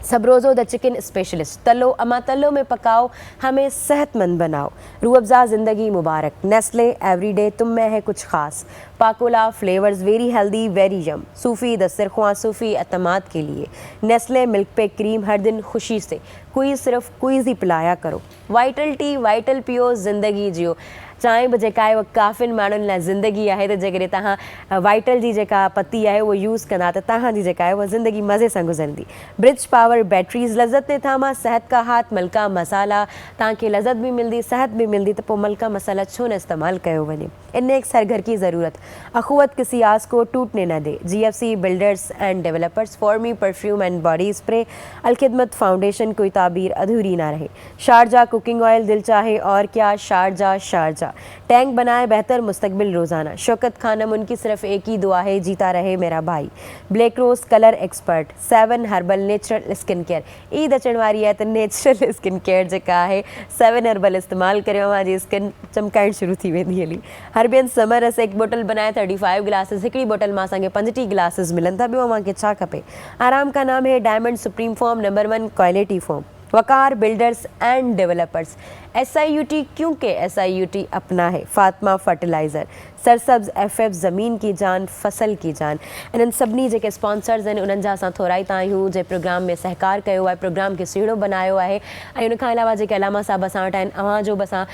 सबरोज़ो द चिकन स्पेशलिस्ट, तलो अमा तलो में पकाओ, हमें सेहतमंद बनाओ। रूह अफ़ज़ा ज़िंदगी मुबारक, नेस्ले एवरीडे तुम में है कुछ ख़ास, Pakola flavours very healthy very yum, Sufi दस्तरख्वां सूफ़ी अतमाद के लिए, नेस्ले मिल्क पे क्रीम हर दिन खुशी से, क्वीज़ सिर्फ क्वीज़ ही पिलाया करो, वाइटल टी वाइटल पियो ज़िंदगी जियो। चांहि बि जेका आहे उहा काफ़िनि माण्हुनि लाइ ज़िंदगी आहे, त जेकॾहिं तव्हां वाइटल जी जेका पती आहे उहो यूज़ कंदा त तव्हांजी जेका आहे उहा ज़िंदगी मज़े सां गुज़रंदी। ब्रिज पावर बैटरीज़, लज़त ने थामा सेहत का हाथ, मलका मसाला, तव्हांखे लज़त बि मिलंदी सेहत बि मिलंदी, त पोइ मलका मसाला छो न इस्तेमालु कयो वञे। इन एक सर घर की ज़रूरत, अखुवत किसी आस को टूटने न दे, GFC बिल्डर्स एंड डेवलपर्स, फॉर्मी perfume and body spray, Alkhidmat foundation, कोई ताबीर अधूरी ना रहे, शारजा कुकिंग ऑयल, दिल चाहे और क्या, शारजा शारजा, टैंक बनाए बेहतर मुस्तकबिल रोज़ाना, शौकत खानम उनकी सिर्फ एक ही दुआ है, जीता रहे मेरा भाई, black rose colour expert, 7 herbal natural skin care, Eid अचण वारी आहे त नेचुरल स्किन केयर जेका आहे 7 हर्बल इस्तेमालु करियो, तव्हांजी स्किन चमकाइण शुरू थी वेंदी हली। हर्बियन समरस, एक बोटल बनाए 35 गिलासिस, हिकिड़ी बोटल मां असांखे 50 गिलासिस मिलनि था। ॿियो अव्हांखे छा खपे। आराम का नाम है diamond supreme form, number 1 quality form, Waqar builders and developers, SIUT क्योंकि SIUT अपना है, फातिमा फर्टिलाइज़र, सरसब्ज़ FF ज़मीन की जान फसल की जान। इन्हनि सभिनी जेके स्पॉन्सर्स आहिनि उन्हनि जा असां थोराईता आहियूं, जे प्रोग्राम में सहकार कयो आहे, प्रोग्राम खे सुहिणो बनायो आहे। ऐं उनखां अलावा जेके अलामा साहब असां वटि आहिनि, अव्हां जो बि असां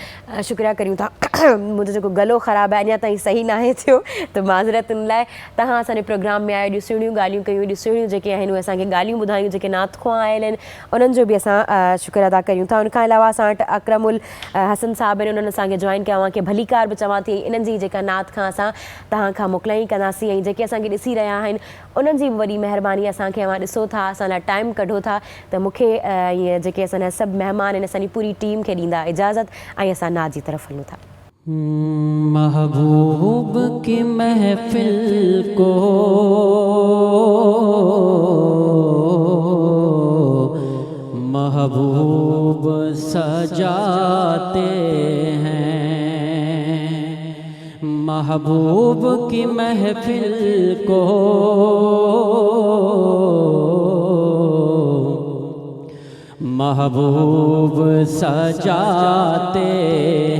शुक्रिया करियूं था। मुंहिंजो जेको गलो ख़राबु आहे अञा ताईं सही न आहे थियो, त माज़रत उन लाइ। तव्हां असांजे प्रोग्राम में आयो, एॾियूं सुहिणियूं ॻाल्हियूं कयूं, एॾियूं सुहिणियूं जेके आहिनि उहे असांखे ॻाल्हियूं ॿुधायूं, जेके नातख़्वां आयल आहिनि उन्हनि जो बि असां शुक्र अदा करियूं था। उनखां अलावा असां वटि अकरमुल हसन साहब आहिनि, उन्हनि असांखे जॉइन कया, अव्हांखे भलीकार बि चवां थी। इन्हनि जी जेका नात खां असां तव्हां खां मोकिलाइ कंदासीं, ऐं जेके असांखे ॾिसी रहिया आहिनि उन्हनि जी बि वॾी महिरबानी, असांखे अव्हां ॾिसो था, असां लाइ टाइम कढो था, त मूंखे ईअं जेके असांजा सभु महिमान आहिनि असांजी पूरी टीम खे ॾींदा इजाज़त, ऐं असां नात जी तरफ़ हलूं था। महबूब की महफिल को महबूब सजाते हैं, महबूब की महफिल को महबूब सजाते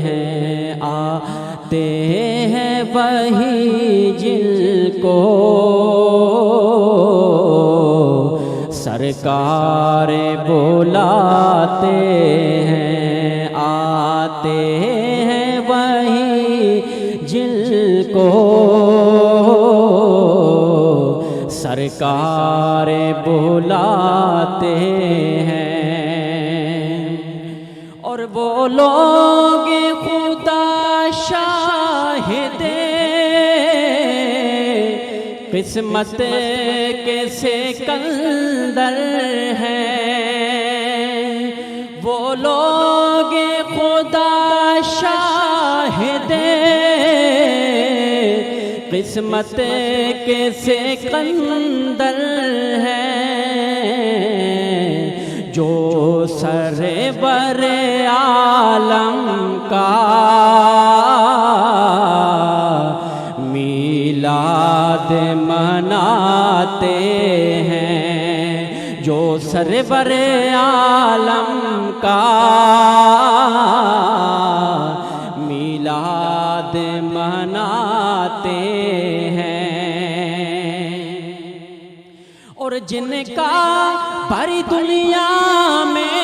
हैं, आते हैं वही जिनको सरकार बुलाते हैं, आते हैं वही जिनको सरकार बुलाते हैं। और बोलोगे खुदा शाहिदे किस्मत के सिकंदर हैं, बोलोगे खुदा शाहिदे किस्मत के सिकंदर हैं, जो सरवर आलम का मीलाद मनाते हैं, सरवर आलम का मिलाद मनाते हैं और जिनका भरी दुनिया में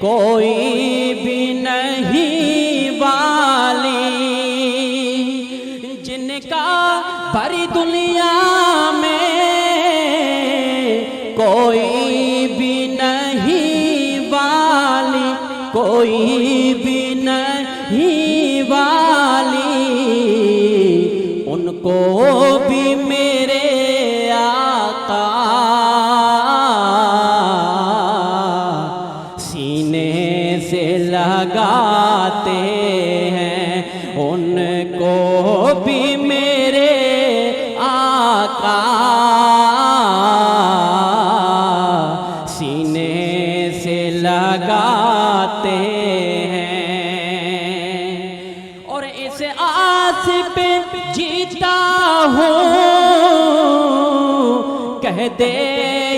कोई भी नहीं वाली, जिनका भरी दुनिया में कोई भी नहीं वाली, कोई भी नहीं वाली, उनको भी मेरे आका सीने से लगाते हैं, उनको भी मेरे आका सीने से लगाते हैं। और इस आस पे जीता हूँ, कह दे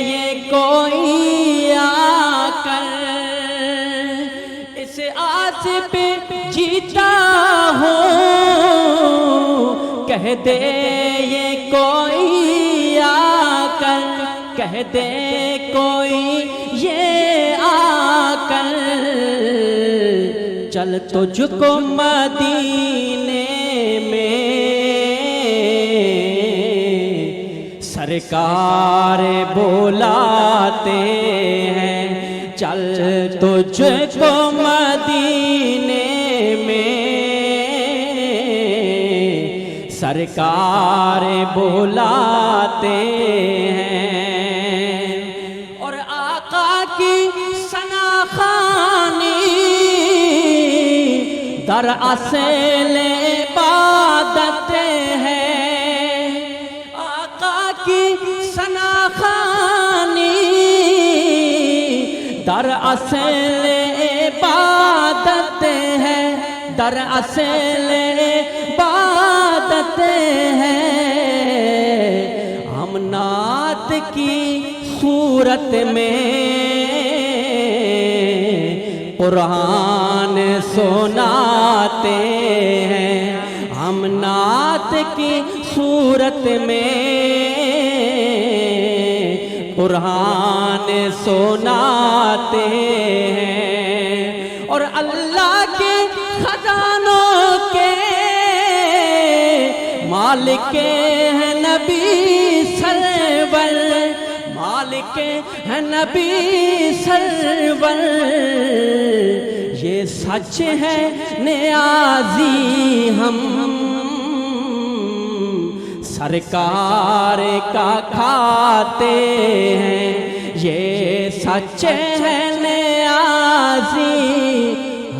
ये कोई आकर, इस आस पे जीता हूँ, कह दे ये कोई आकर, कह दे कोई ये आकर, चल तुझको मदीने में सरकार बुलाते हैं, चल तुझको मदीने में सरकार बुलाते हैं। और आका की सनाखानी दरअसल इबादत है, आका की सनाखानी दरअसल इबादत है, दरअसल इबादत है। हम नात की सूरत में कुरान सुनाते हैं, हम नात की सूरत में कुरान सुनाते हैं। और अल्लाह के खजानों के मालिक हैं नबी सरवर, मालिक हैं नबी सरवर, ये सच है नियाज़ी हम सरकार का खाते हैं, ये सच है नियाज़ी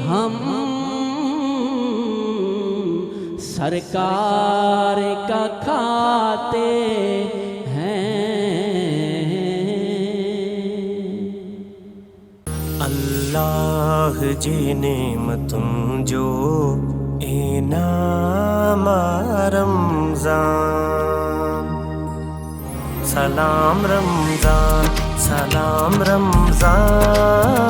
हम सरकार का खाते हैं। अल्लाह जी नेमतुम जो इनाम रमज़ान, सलाम रमज़ान, सलाम रमज़ान।